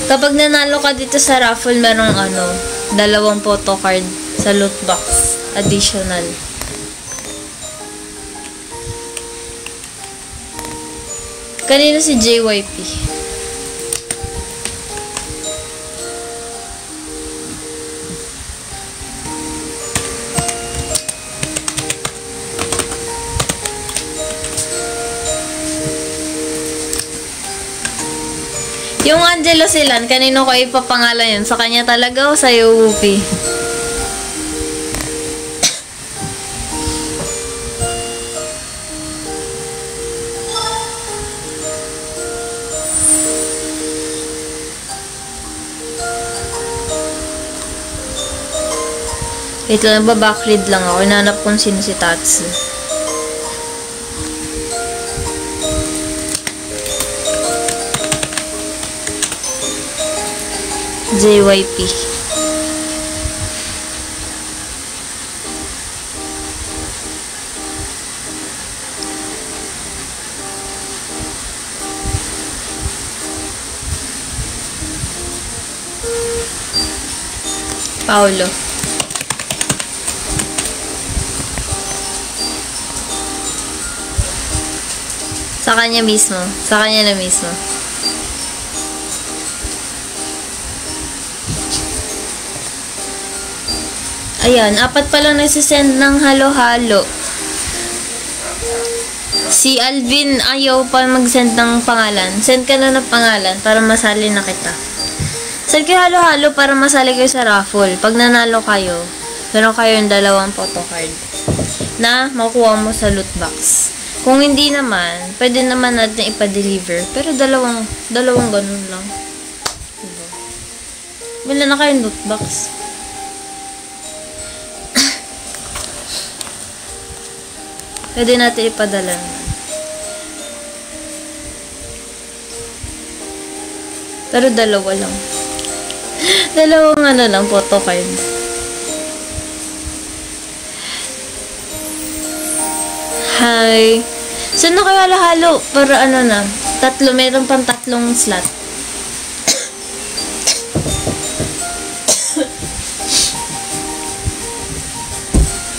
Kapag nanalo ka dito sa raffle, merong 2 photo card sa loot box. Additional. Kanino si JYP? Yung Angelo Silan, kanino ko ipapangalan yun? Sa kanya talaga o sa'yo, Wupi? Wait lang, backread lang ako. Inanap kung sino si Tatsu. JYP. Paolo. Sa kanya mismo. Sa kanya na mismo. Ayan, 4 pa lang nagsisend ng halo-halo. Si Alvin ayaw pa mag-send ng pangalan. Send ka na ng pangalan para masali na kita. Send kayo halo-halo para masali kayo sa raffle. Pag nanalo kayo, meron kayo yung 2 photo card na makuha mo sa loot box. Kung hindi naman, pwede naman natin ipa-deliver. Pero dalawang ganun lang. Diba? Bila na kayong loot box. Pwede natin ipadala naman. Pero 2 lang. 2 lang, photo cards. Hi. Saan na kayo halo-halo? Para na? 3, meron pang 3 slot.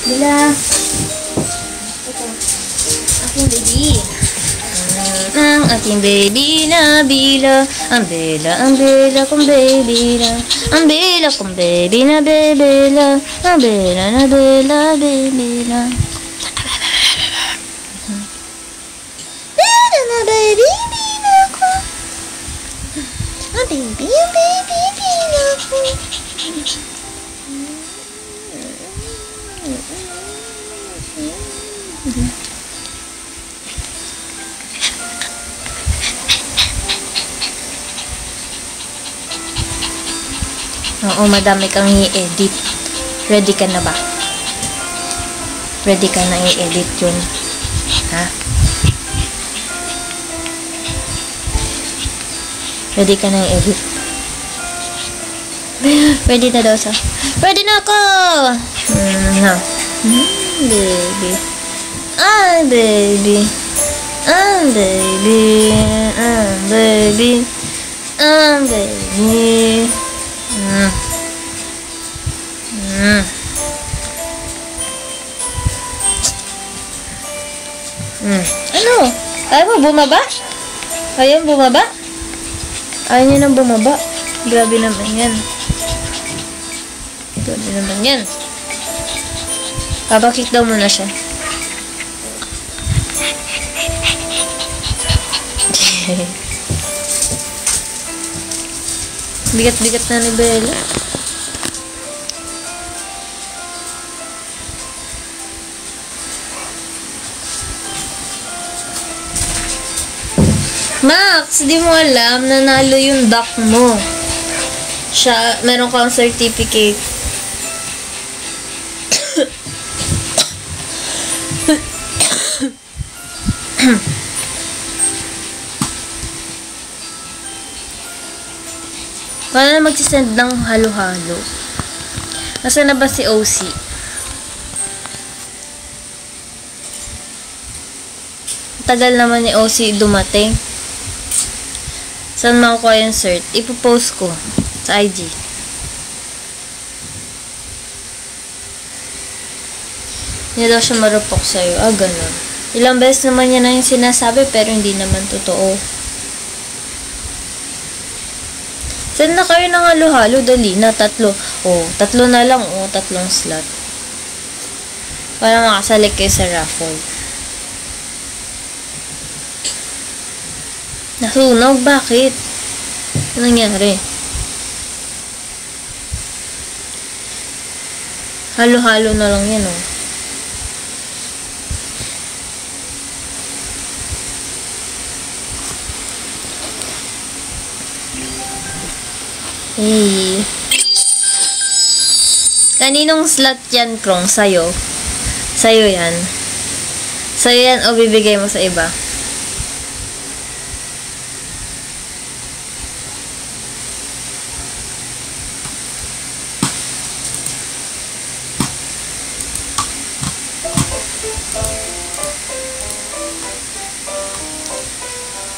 Bila. Aking baby. Ang aking baby na bila. Ang bela kong baby na. Ang bela kong baby na bebela. Ang bela na bela baby na. Bela na baby na ko. Ang baby na ko. Oo, madami kang i-edit. Ready ka na ba? Ready ka na i-edit yun? Ha? Ready ka na i-edit? Ready na daw siya. Ready na ako! No. Baby. Ah, baby. Ah, baby. Ah, baby. Ah, baby. Ano? Ayaw mo bumaba? Ayaw mo bumaba? Ayaw niya nang bumaba. Grabe naman yan. Grabe naman yan. Babakit daw muna siya. Bigat-bigat na ni Bella. Max, di mo alam, nanalo yung duck mo. Siya, meron kang certificate. Paano na magsisend ng halo-halo? Nasaan na ba si OC? Tagal naman ni OC dumating. Saan makukuha yung cert? Ipopost ko sa IG. Hindi daw siya marupok sa'yo. Ah, ganun. Ilang beses naman niya na yung sinasabi pero hindi naman totoo. Saan na kayo ng halo-halo? Dali na, 3. Oh, 3 na lang. Oh, 3 slot. Para makasalik kayo sa raffle. Nasunog? Bakit? Ano nangyari? Halo-halo na lang yan, oh. Hey. Kaninong slot yan, Krong? Sa'yo? Sa'yo yan. Sa'yo yan o bibigay mo sa iba?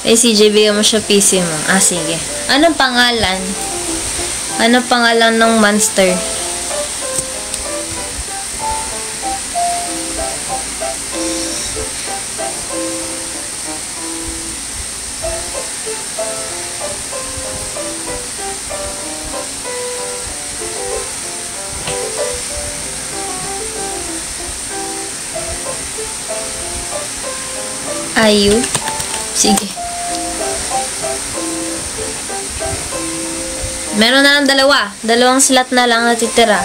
Eh, CJ, bigyan mo siya PC mo. Ah, sige. Anong pangalan? Anong pangalan ng monster? Ayu? Sige. Meron na lang dalawa. Dalawang slot na lang natitira.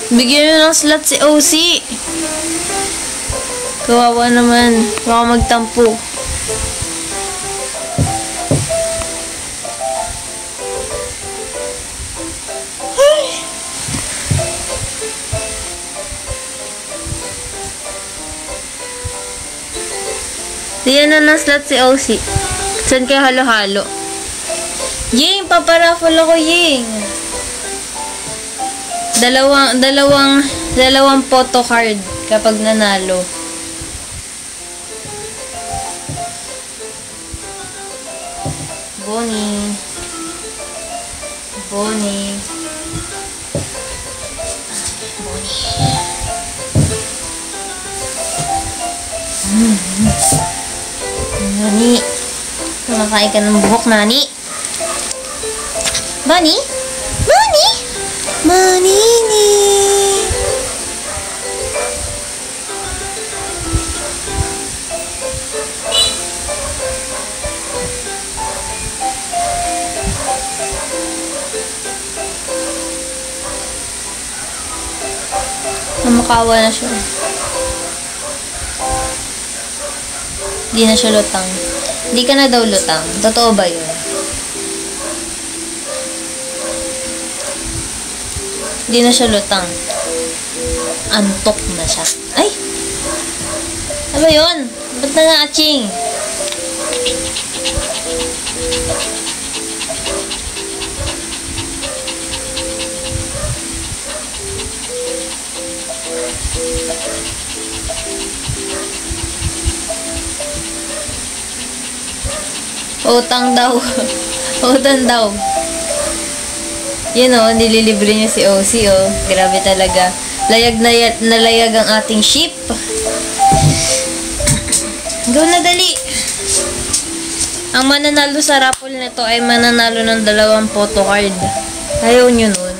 Bigyan nyo ng slot si OC. Kawawa naman. Baka magtampo. Diyan na ng slot si OC. Saan kayo halo-halo? Ying, paparaffle ako, Ying. Dalawang photo card kapag nanalo. Bonnie. Bonnie. Nani. Kumakain ka ng buhok, Nani. Bunny? Bunny? Manini. Namakawa na siya. Di na siya lutang. Di ka na daw lutang. Totoo ba yun? Di na siya lutang. Antok na siya. Ay! Ano ba yun? Ba't na nga-aching? Utang daw. Utang daw. Yun o, nililibre niya si OC o. Grabe talaga. Layag na layag ang ating ship. Go na dali. Ang mananalo sa raffle nito ay mananalo ng 2 photo card. Ayaw nyo nun.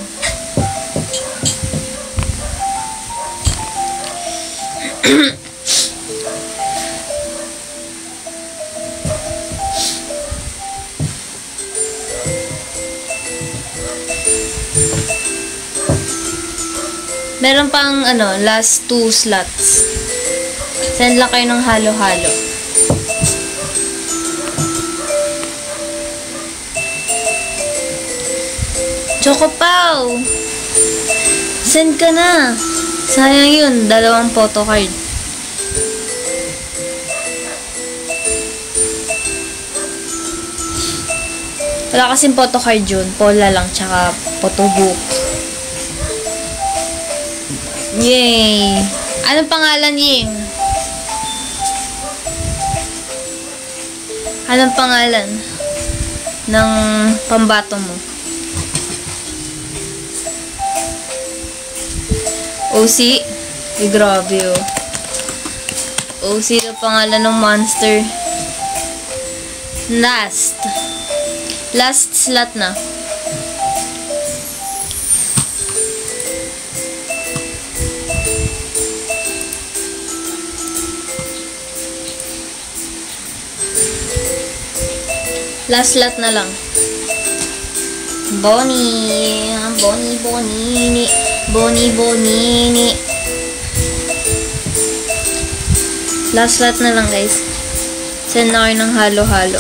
Meron pang last 2 slots. Send lang kayo ng halo-halo. Choco Pau! Send ka na. Sayang yun, 2 photo card. Wala kasing photo card yun. Pola lang, tsaka photobook. Yay! Anong pangalan, Ying? Anong pangalan ng pambato mo? OC? Ay, grabe oh. OC na pangalan ng monster. Last slot na. Last slot na lang. Bonnie. Bonnie. Last slot na lang, guys. Send na kayo ng halo-halo.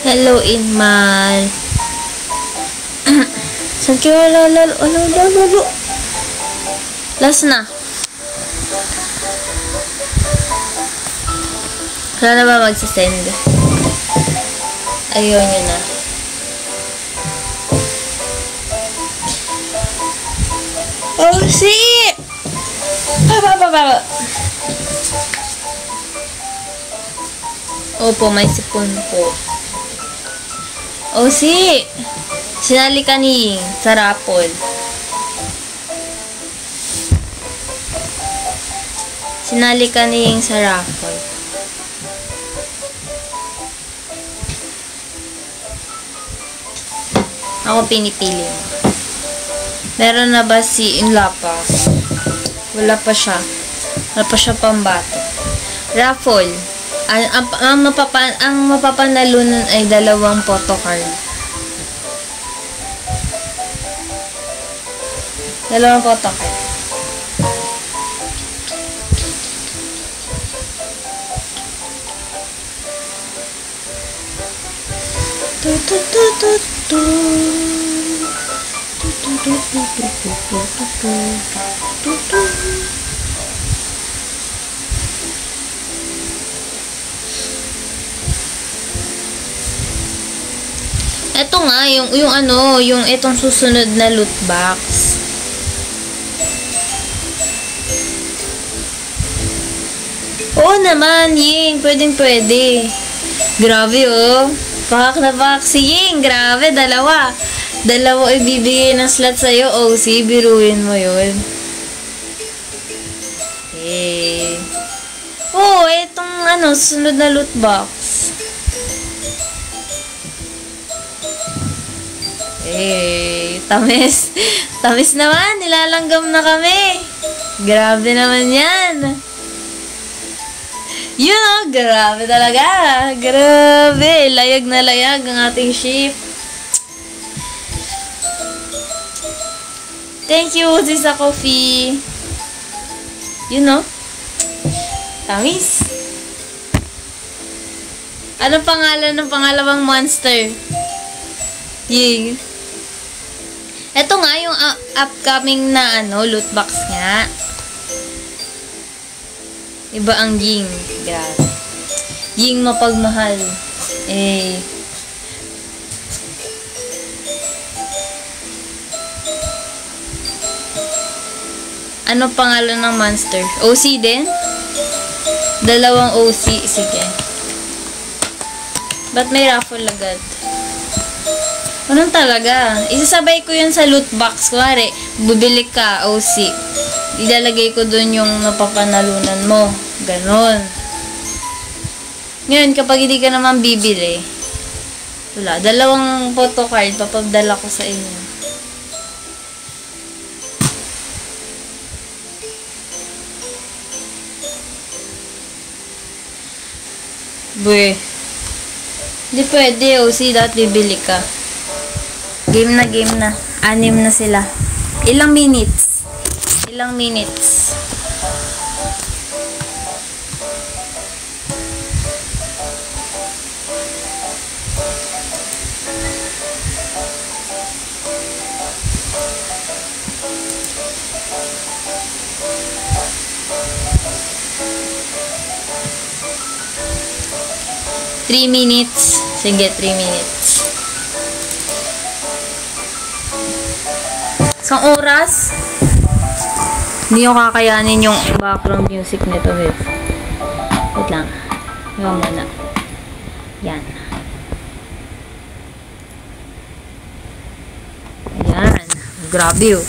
Hello, Inmal. Saan kayo? Lalo. Last na. Wala na ba magsisend? Ayun yun na. Oh, see! Baba. Opo, may sipon po. Oh, see! Sinali ka ni sa raffle. Sinali ka ni sa raffle. Ako pinipili mo. Meron na ba si Inlapa? Wala pa siya. Wala pa siya pambato. Raffle. Ang mapapanalunan ay 2 photocard. 2 photocard. Ito nga, yung itong susunod na loot box. Oo naman, Ying. Pwede. Grabe, oh. Pakak na pakak si Ying. Grabe, 2. 2 ibibigay ng slot sa'yo. OC, biruin mo yun. Oo, itong susunod na loot box. Tamis. Tamis naman. Nilalanggam na kami. Grabe naman yan. Grabe talaga. Grabe. Layag na layag ang ating ship. Thank you, Zisa Coffee. Tamis. Anong pangalan ng pangalawang monster? Ying. Ito nga yung upcoming na loot box nga. Iba ang Ying. Grabe. Ying mapagmahal. Ano pangalan ng monster? OC din? 2 OC. Sige. Ba't may raffle agad? Anong talaga? Isasabay ko yun sa loot box. Kuwari, bubili ka, OC. Ilalagay ko dun yung napapanalunan mo. Ganon. Ngayon, kapag hindi ka naman bibili, wala. 2 photocard, papadala ko sa inyo. Buwe. Hindi pwede, OC. Dapat bibili ka. Game na. 6 na sila. Ilang minutes? 3 minutes. Sige, 3 minutes. Isang oras. Hindi ko kakayanin yung background music nito, babe. Wait lang. Yung muna. Yan. Ayan. Grabe, oh.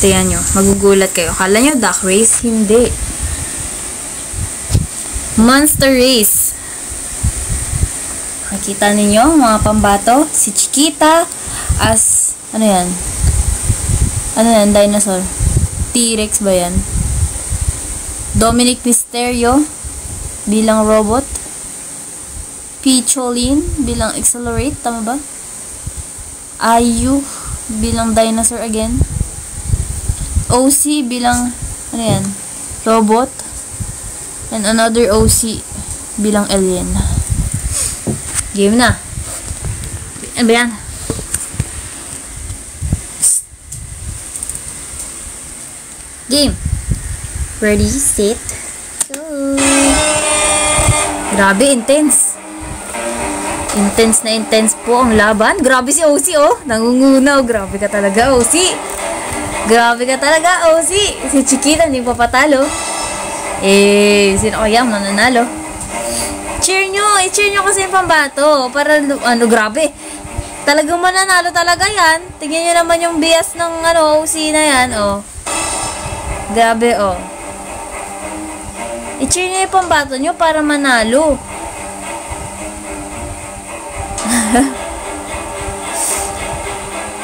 Tingnan nyo. Magugulat kayo. Akala nyo, duck race? Hindi. Monster race. Nakikita ninyo, mga pambato. Si Chiquita as, ano yan? Dinosaur. T-Rex ba yan? Dominic Mysterio bilang robot. Picholin bilang Accelerate. Tama ba? Ayu bilang dinosaur again. OC bilang, ano yan? Robot. And another OC bilang alien. Game na. Ano ba yan? Game. Ready, set, go. Grabe, intense. Intense na intense po ang laban. Grabe si OC, oh. Nangungunaw. Grabe ka talaga, OC. Grabe ka talaga, OC. Si Chiquita, hindi pa patalo. Eh, sino kaya mananalo? Cheer nyo. I-cheer nyo kasi yung pambato. Para, grabe. Talagang mananalo talaga yan. Tingnan nyo naman yung bias ng, OC na yan, oh. Grabe, oh. I-cheer nyo yung pambato nyo para manalo.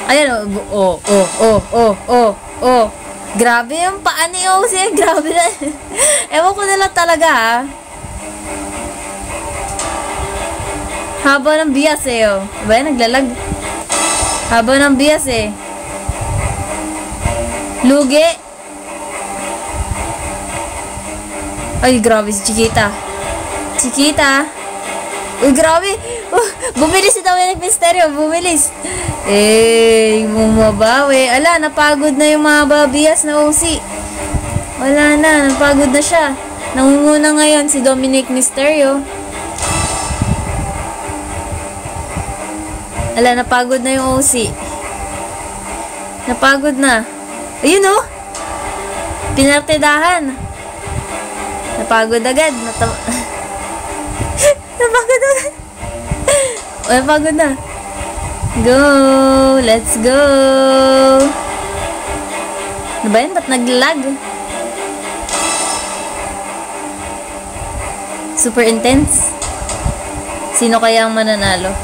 Ayan, oh. Grabe yung paa ni OC. Grabe na. Ewan ko nila talaga, ha. Haba ng bias, eh, oh. Diba yan, naglalag. Haba ng bias, eh. Lugi. Ay, grabe si Chiquita. Chiquita. Uy, grabe. Bumilis si Dominic Mysterio. Bumilis. Eh, bumabawi. Ala, napagod na yung mga babias na OC. Wala na. Napagod na siya. Nangunguna ngayon si Dominic Mysterio. Ala, napagod na yung OC. Napagod na. Ayun, oh. Pinartedahan. Napagod agad. Napagod agad. O, napagod na. Go! Let's go! Ano ba yan? Ba't naglag? Super intense. Sino kaya ang mananalo?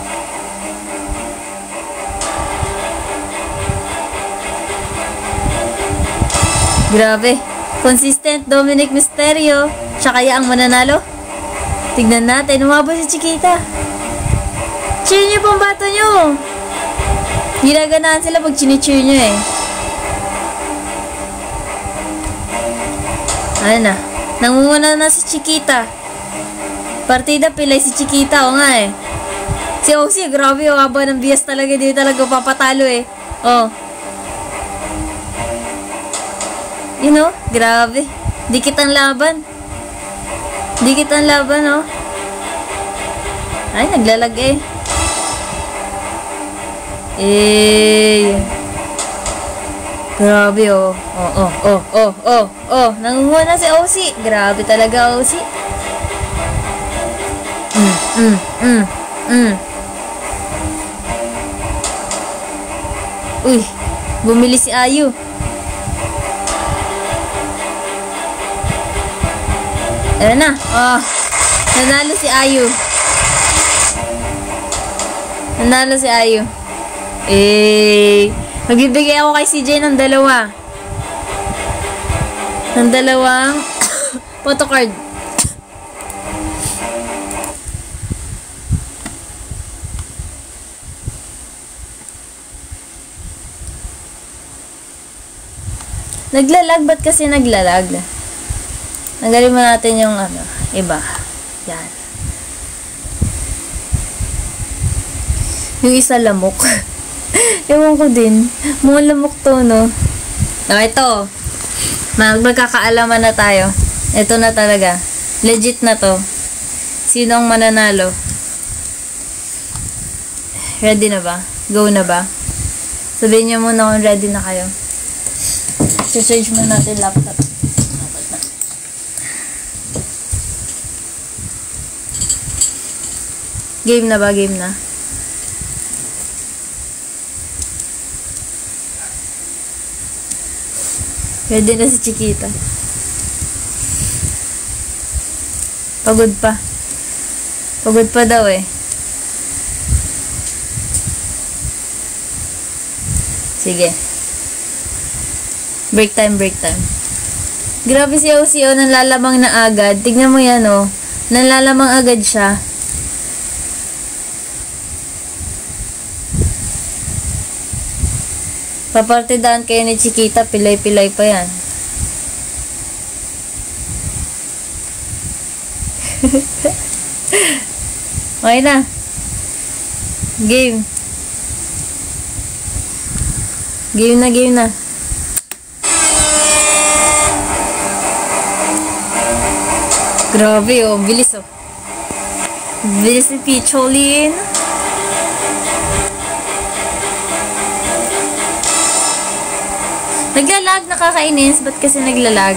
Grabe. Consistent Dominic Mysterio. Siya kaya ang mananalo? Tignan natin. Umabot si Chiquita. Cheer niyo pong bato nyo. Ginaganaan sila pag chini-cheer nyo, eh. Ano na? Nangunguna na si Chiquita. Partida pilay si Chiquita. O nga, eh. Si OC, grabe. O, haba ng bias talaga. Hindi talaga papatalo, eh. Oh. You know? Grabe. Dikit ang laban. Dikit ang laban, oh. Ay, naglalag, eh. Eh. Grabe, oh. Oh. Nangunguna si OC. Grabe talaga, OC. Uy, bumili si Ayu. Ayan na. Oh, nanalo si Ayu. Nanalo si Ayu. Eh, magbibigay ako kay CJ ng dalawa. Ng dalawang photocard. Naglalag? Ba't kasi naglalag? Nagaling mo natin yung iba. Yan. Yung isa lamok. Ewan ko din. Mga lamok to, no? Ito. Magkakaalaman na tayo. Ito na talaga. Legit na to. Sino ang mananalo? Ready na ba? Go na ba? Sabihin niyo muna kung ready na kayo. Charge mo natin laptop. Game na ba? Game na. Ready na si Chiquita. Pagod pa. Pagod pa daw, eh. Sige. Break time, break time. Grabe si OCO, nanlalamang na agad. Tignan mo yan, oh. Nanlalamang agad siya. Papartidahan kayo ni Chiquita, pilay-pilay pa yan. Okay na. Game. Game na, game na. Grabe oh, bilis oh. Bilis ni Picholin. Naglalag, nakakainis. Ba't kasi naglalag?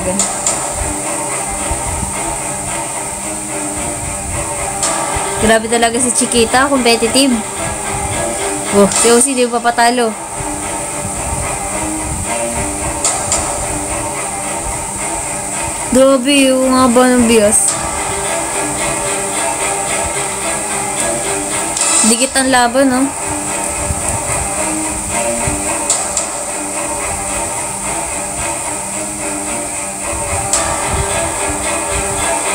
Grabe talaga si Chiquita, competitive. Oh, si OC di pa patalo. Grabe yung nga ba ng bias. Dikit ang laban, no?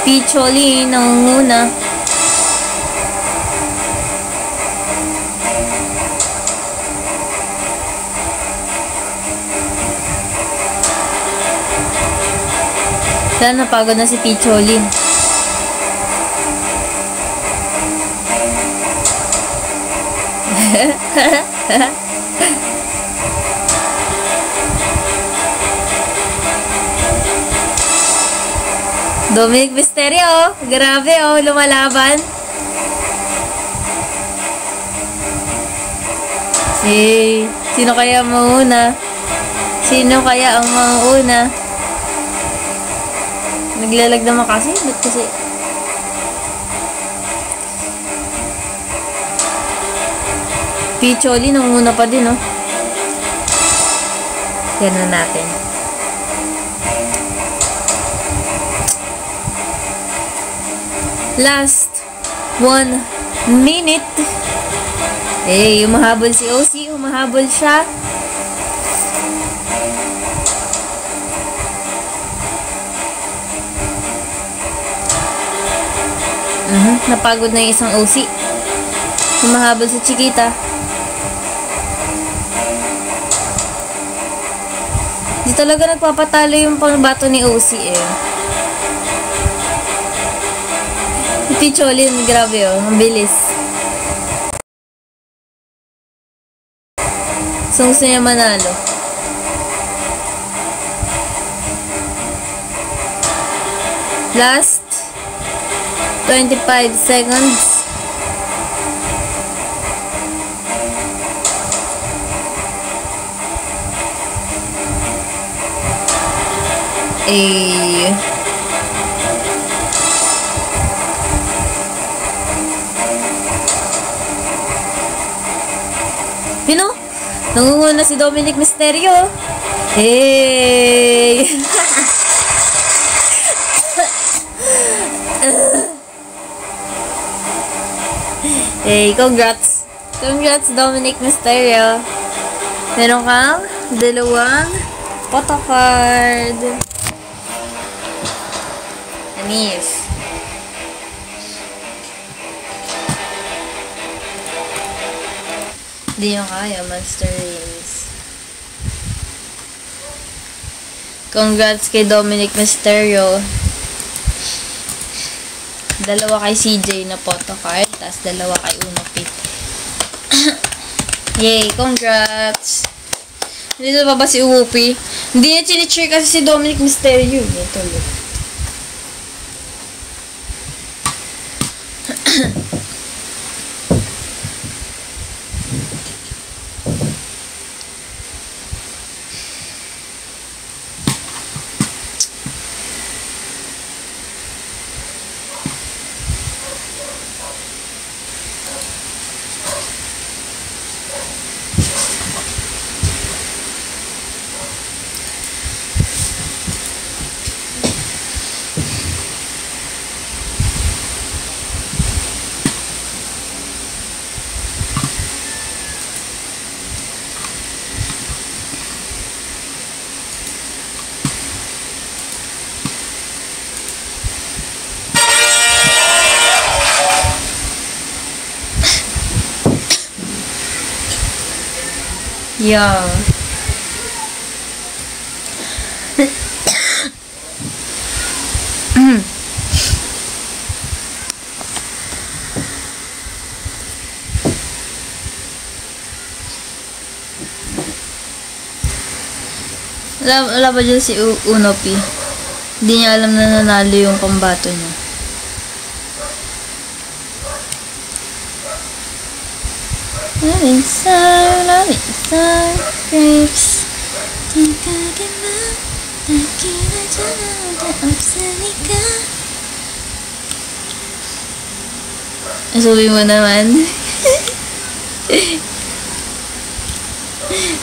Picholin nangunguna. Dahil napagod na si Picholin. Dominic Mysterio, grabe oh, lumalaban. Sino kaya ang mauna? Sino kaya ang mauna? Naglalag naman kasi, ba't kasi? Picholi, nanguna pa din, oh. Yan na natin. Last 1 minute. Eh, humahabol si OC, humahabol siya. Napagod na yung isang OC. Humahabol si Chiquita. Di talaga nagpapatalo yung pangbato ni OC eh. Picholin, grabe oh, ang bilis. So gusto niya manalo. Last 25 seconds. Pino? Nangunguna si Dominic Mysterio. Hey! Hey, congrats. Congrats, Dominic Mysterio. Meron kang 2 photo card. Anis. Hindi nyo kaya, Monster Rings. Congrats kay Dominic Mysterio. 2 kay CJ na photo card, tapos 2 kay Uno Pit. Yay, congrats! Dito pa ba si Upi? Hindi niya chinicheer kasi si Dominic Mysterio. Ito look. Yeah. Wala ba dyan si Unopi? Hindi niya alam na nanalo yung pambato niya. Loving star, grapes. Sabi mo naman.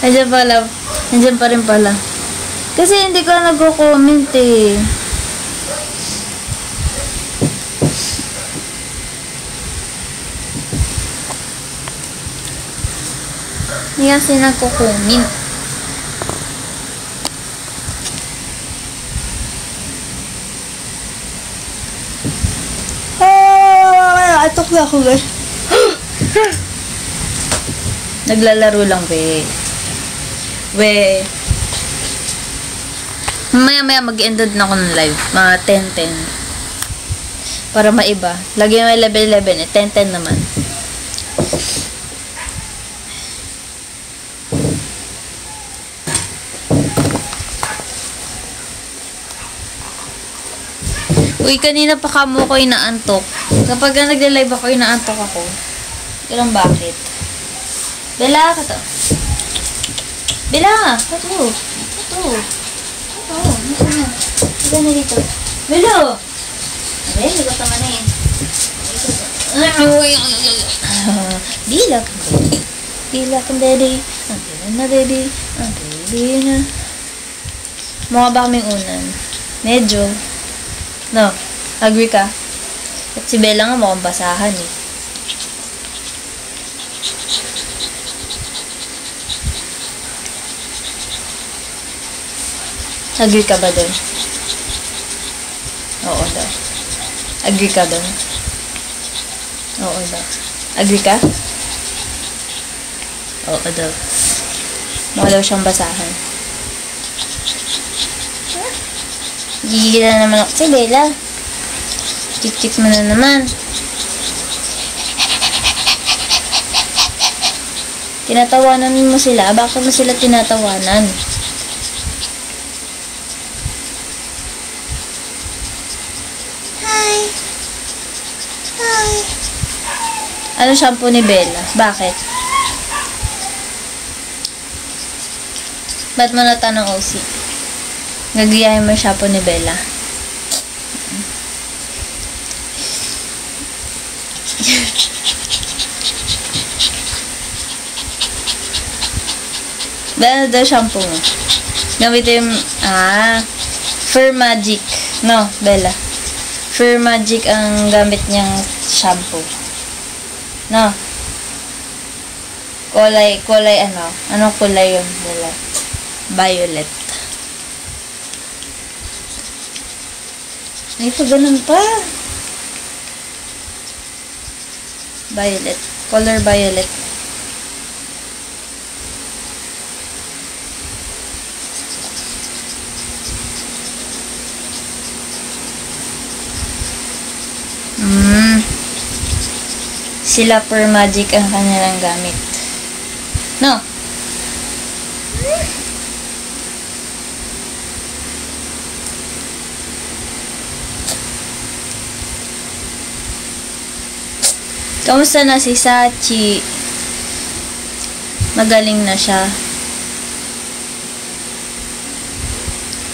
Andiyan pa rin pala. Kasi hindi ka nagko-comment eh. Hindi kasi nagko-comment. Atok na ako guys. Naglalaro lang, we. Maya mag-ended na ako ng live. Mga 10-10. Para maiba. Lagi may level 11 eh. 10-10 naman. Uy, kanina pa kamo ko inaantok. Kapag nagla-live ako, inaantok ako. Ganun bakit? Bella, ka to. Bella, kato. Ito na dito. Bella! Ay, ligot naman na yun. Dila kang daddy. Ang dila na daddy. Ang daddy na. Mukha ba kaming unan? Medyo. No, agree ka? At si Bella nga mukhang basahan eh. Agree ka ba dun? Oo daw. Agree ka dun? Oo daw. Agree ka? Oo daw. Mukha daw siyang basahan. Gigigil na naman ako si Bella. Chik-chik mo na naman. Tinatawanan mo sila. Bakit mo sila tinatawanan? Hi. Ano shampoo ni Bella? Bakit? Ba't mo natanong OC? Gagayahin mo yung shampoo ni Bella. Bella, daw shampoo mo. Gamitin yung, Fur Magic. No, Bella. Fur Magic ang gamit niyang shampoo. No. Kulay ano? Anong kulay yun, Bella? Violet. Ay, ito ganun pa. Violet. Color violet. Sila Fur Magic ang kanilang gamit. No? Kamusta na si Sachi? Magaling na siya.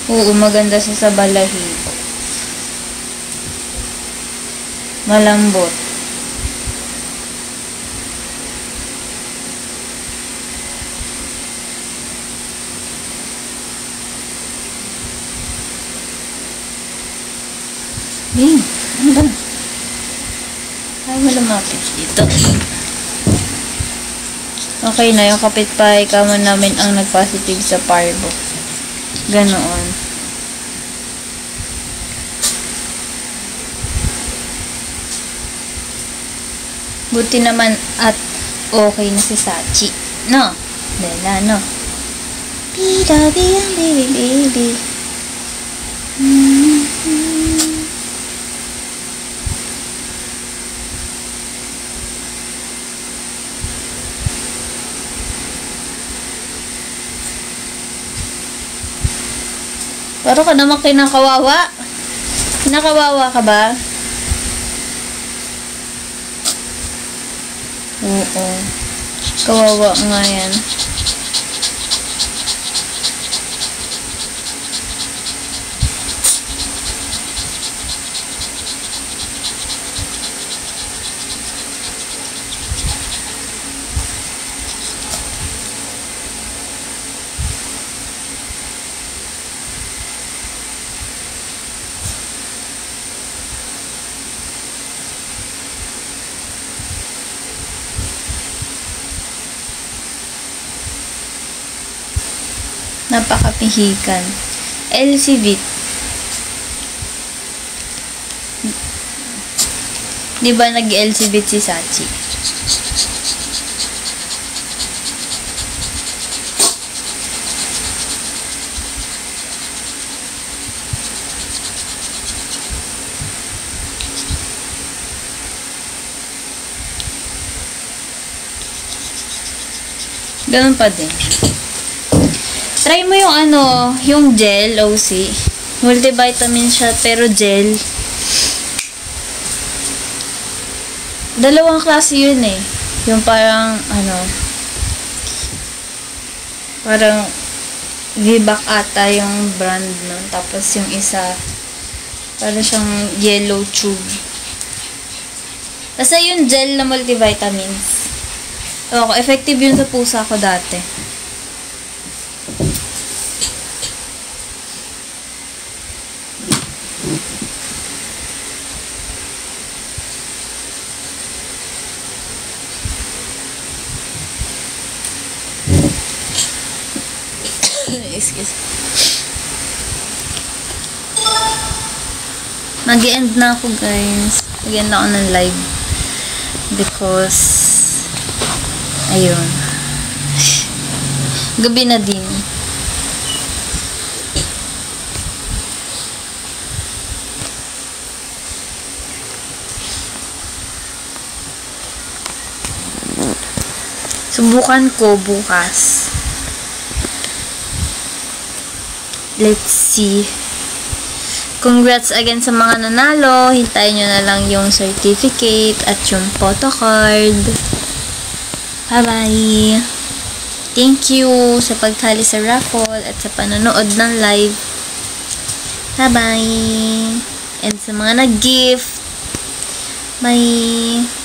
Oo, maganda siya sa balahibo. Malambot. Ano ba? Ay, malumapit dito. Okay na, yung kapitbahay kamo namin ang nag-positive sa Parbo. Ganoon. Buti naman at okay na si Sachi. No? Bella, no? Baby. Pero ka naman kinakawawa. Kinakawawa ka ba? Oo. Kawawa nga yan. Napakapihikan. LCV. Di ba nag-LCV si Sachi? Ganun pa din. Try mo yung ano, yung gel, OC. Multivitamin siya, pero gel. Dalawang klase yun eh. Yung parang, ano, parang Vivac ata yung brand nun. Tapos yung isa, parang siyang yellow tube. Basta yung gel na multivitamins. Okay, effective yun sa pusa ko dati. Excuse. Mag-end na ako, guys. Mag-end na ako ng live. Because, ayun. Gabi na din. Subukan ko bukas. Let's see. Congrats again sa mga nanalo. Hintayin nyo na lang yung certificate at yung photo card. Bye-bye. Thank you sa pagtali sa raffle at sa panonood ng live. Bye-bye. And sa mga nag-gift. Bye.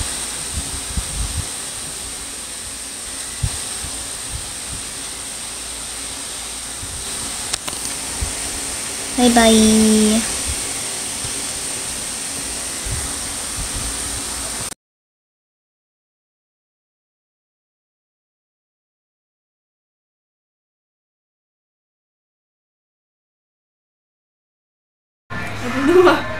Bye-bye. Dua.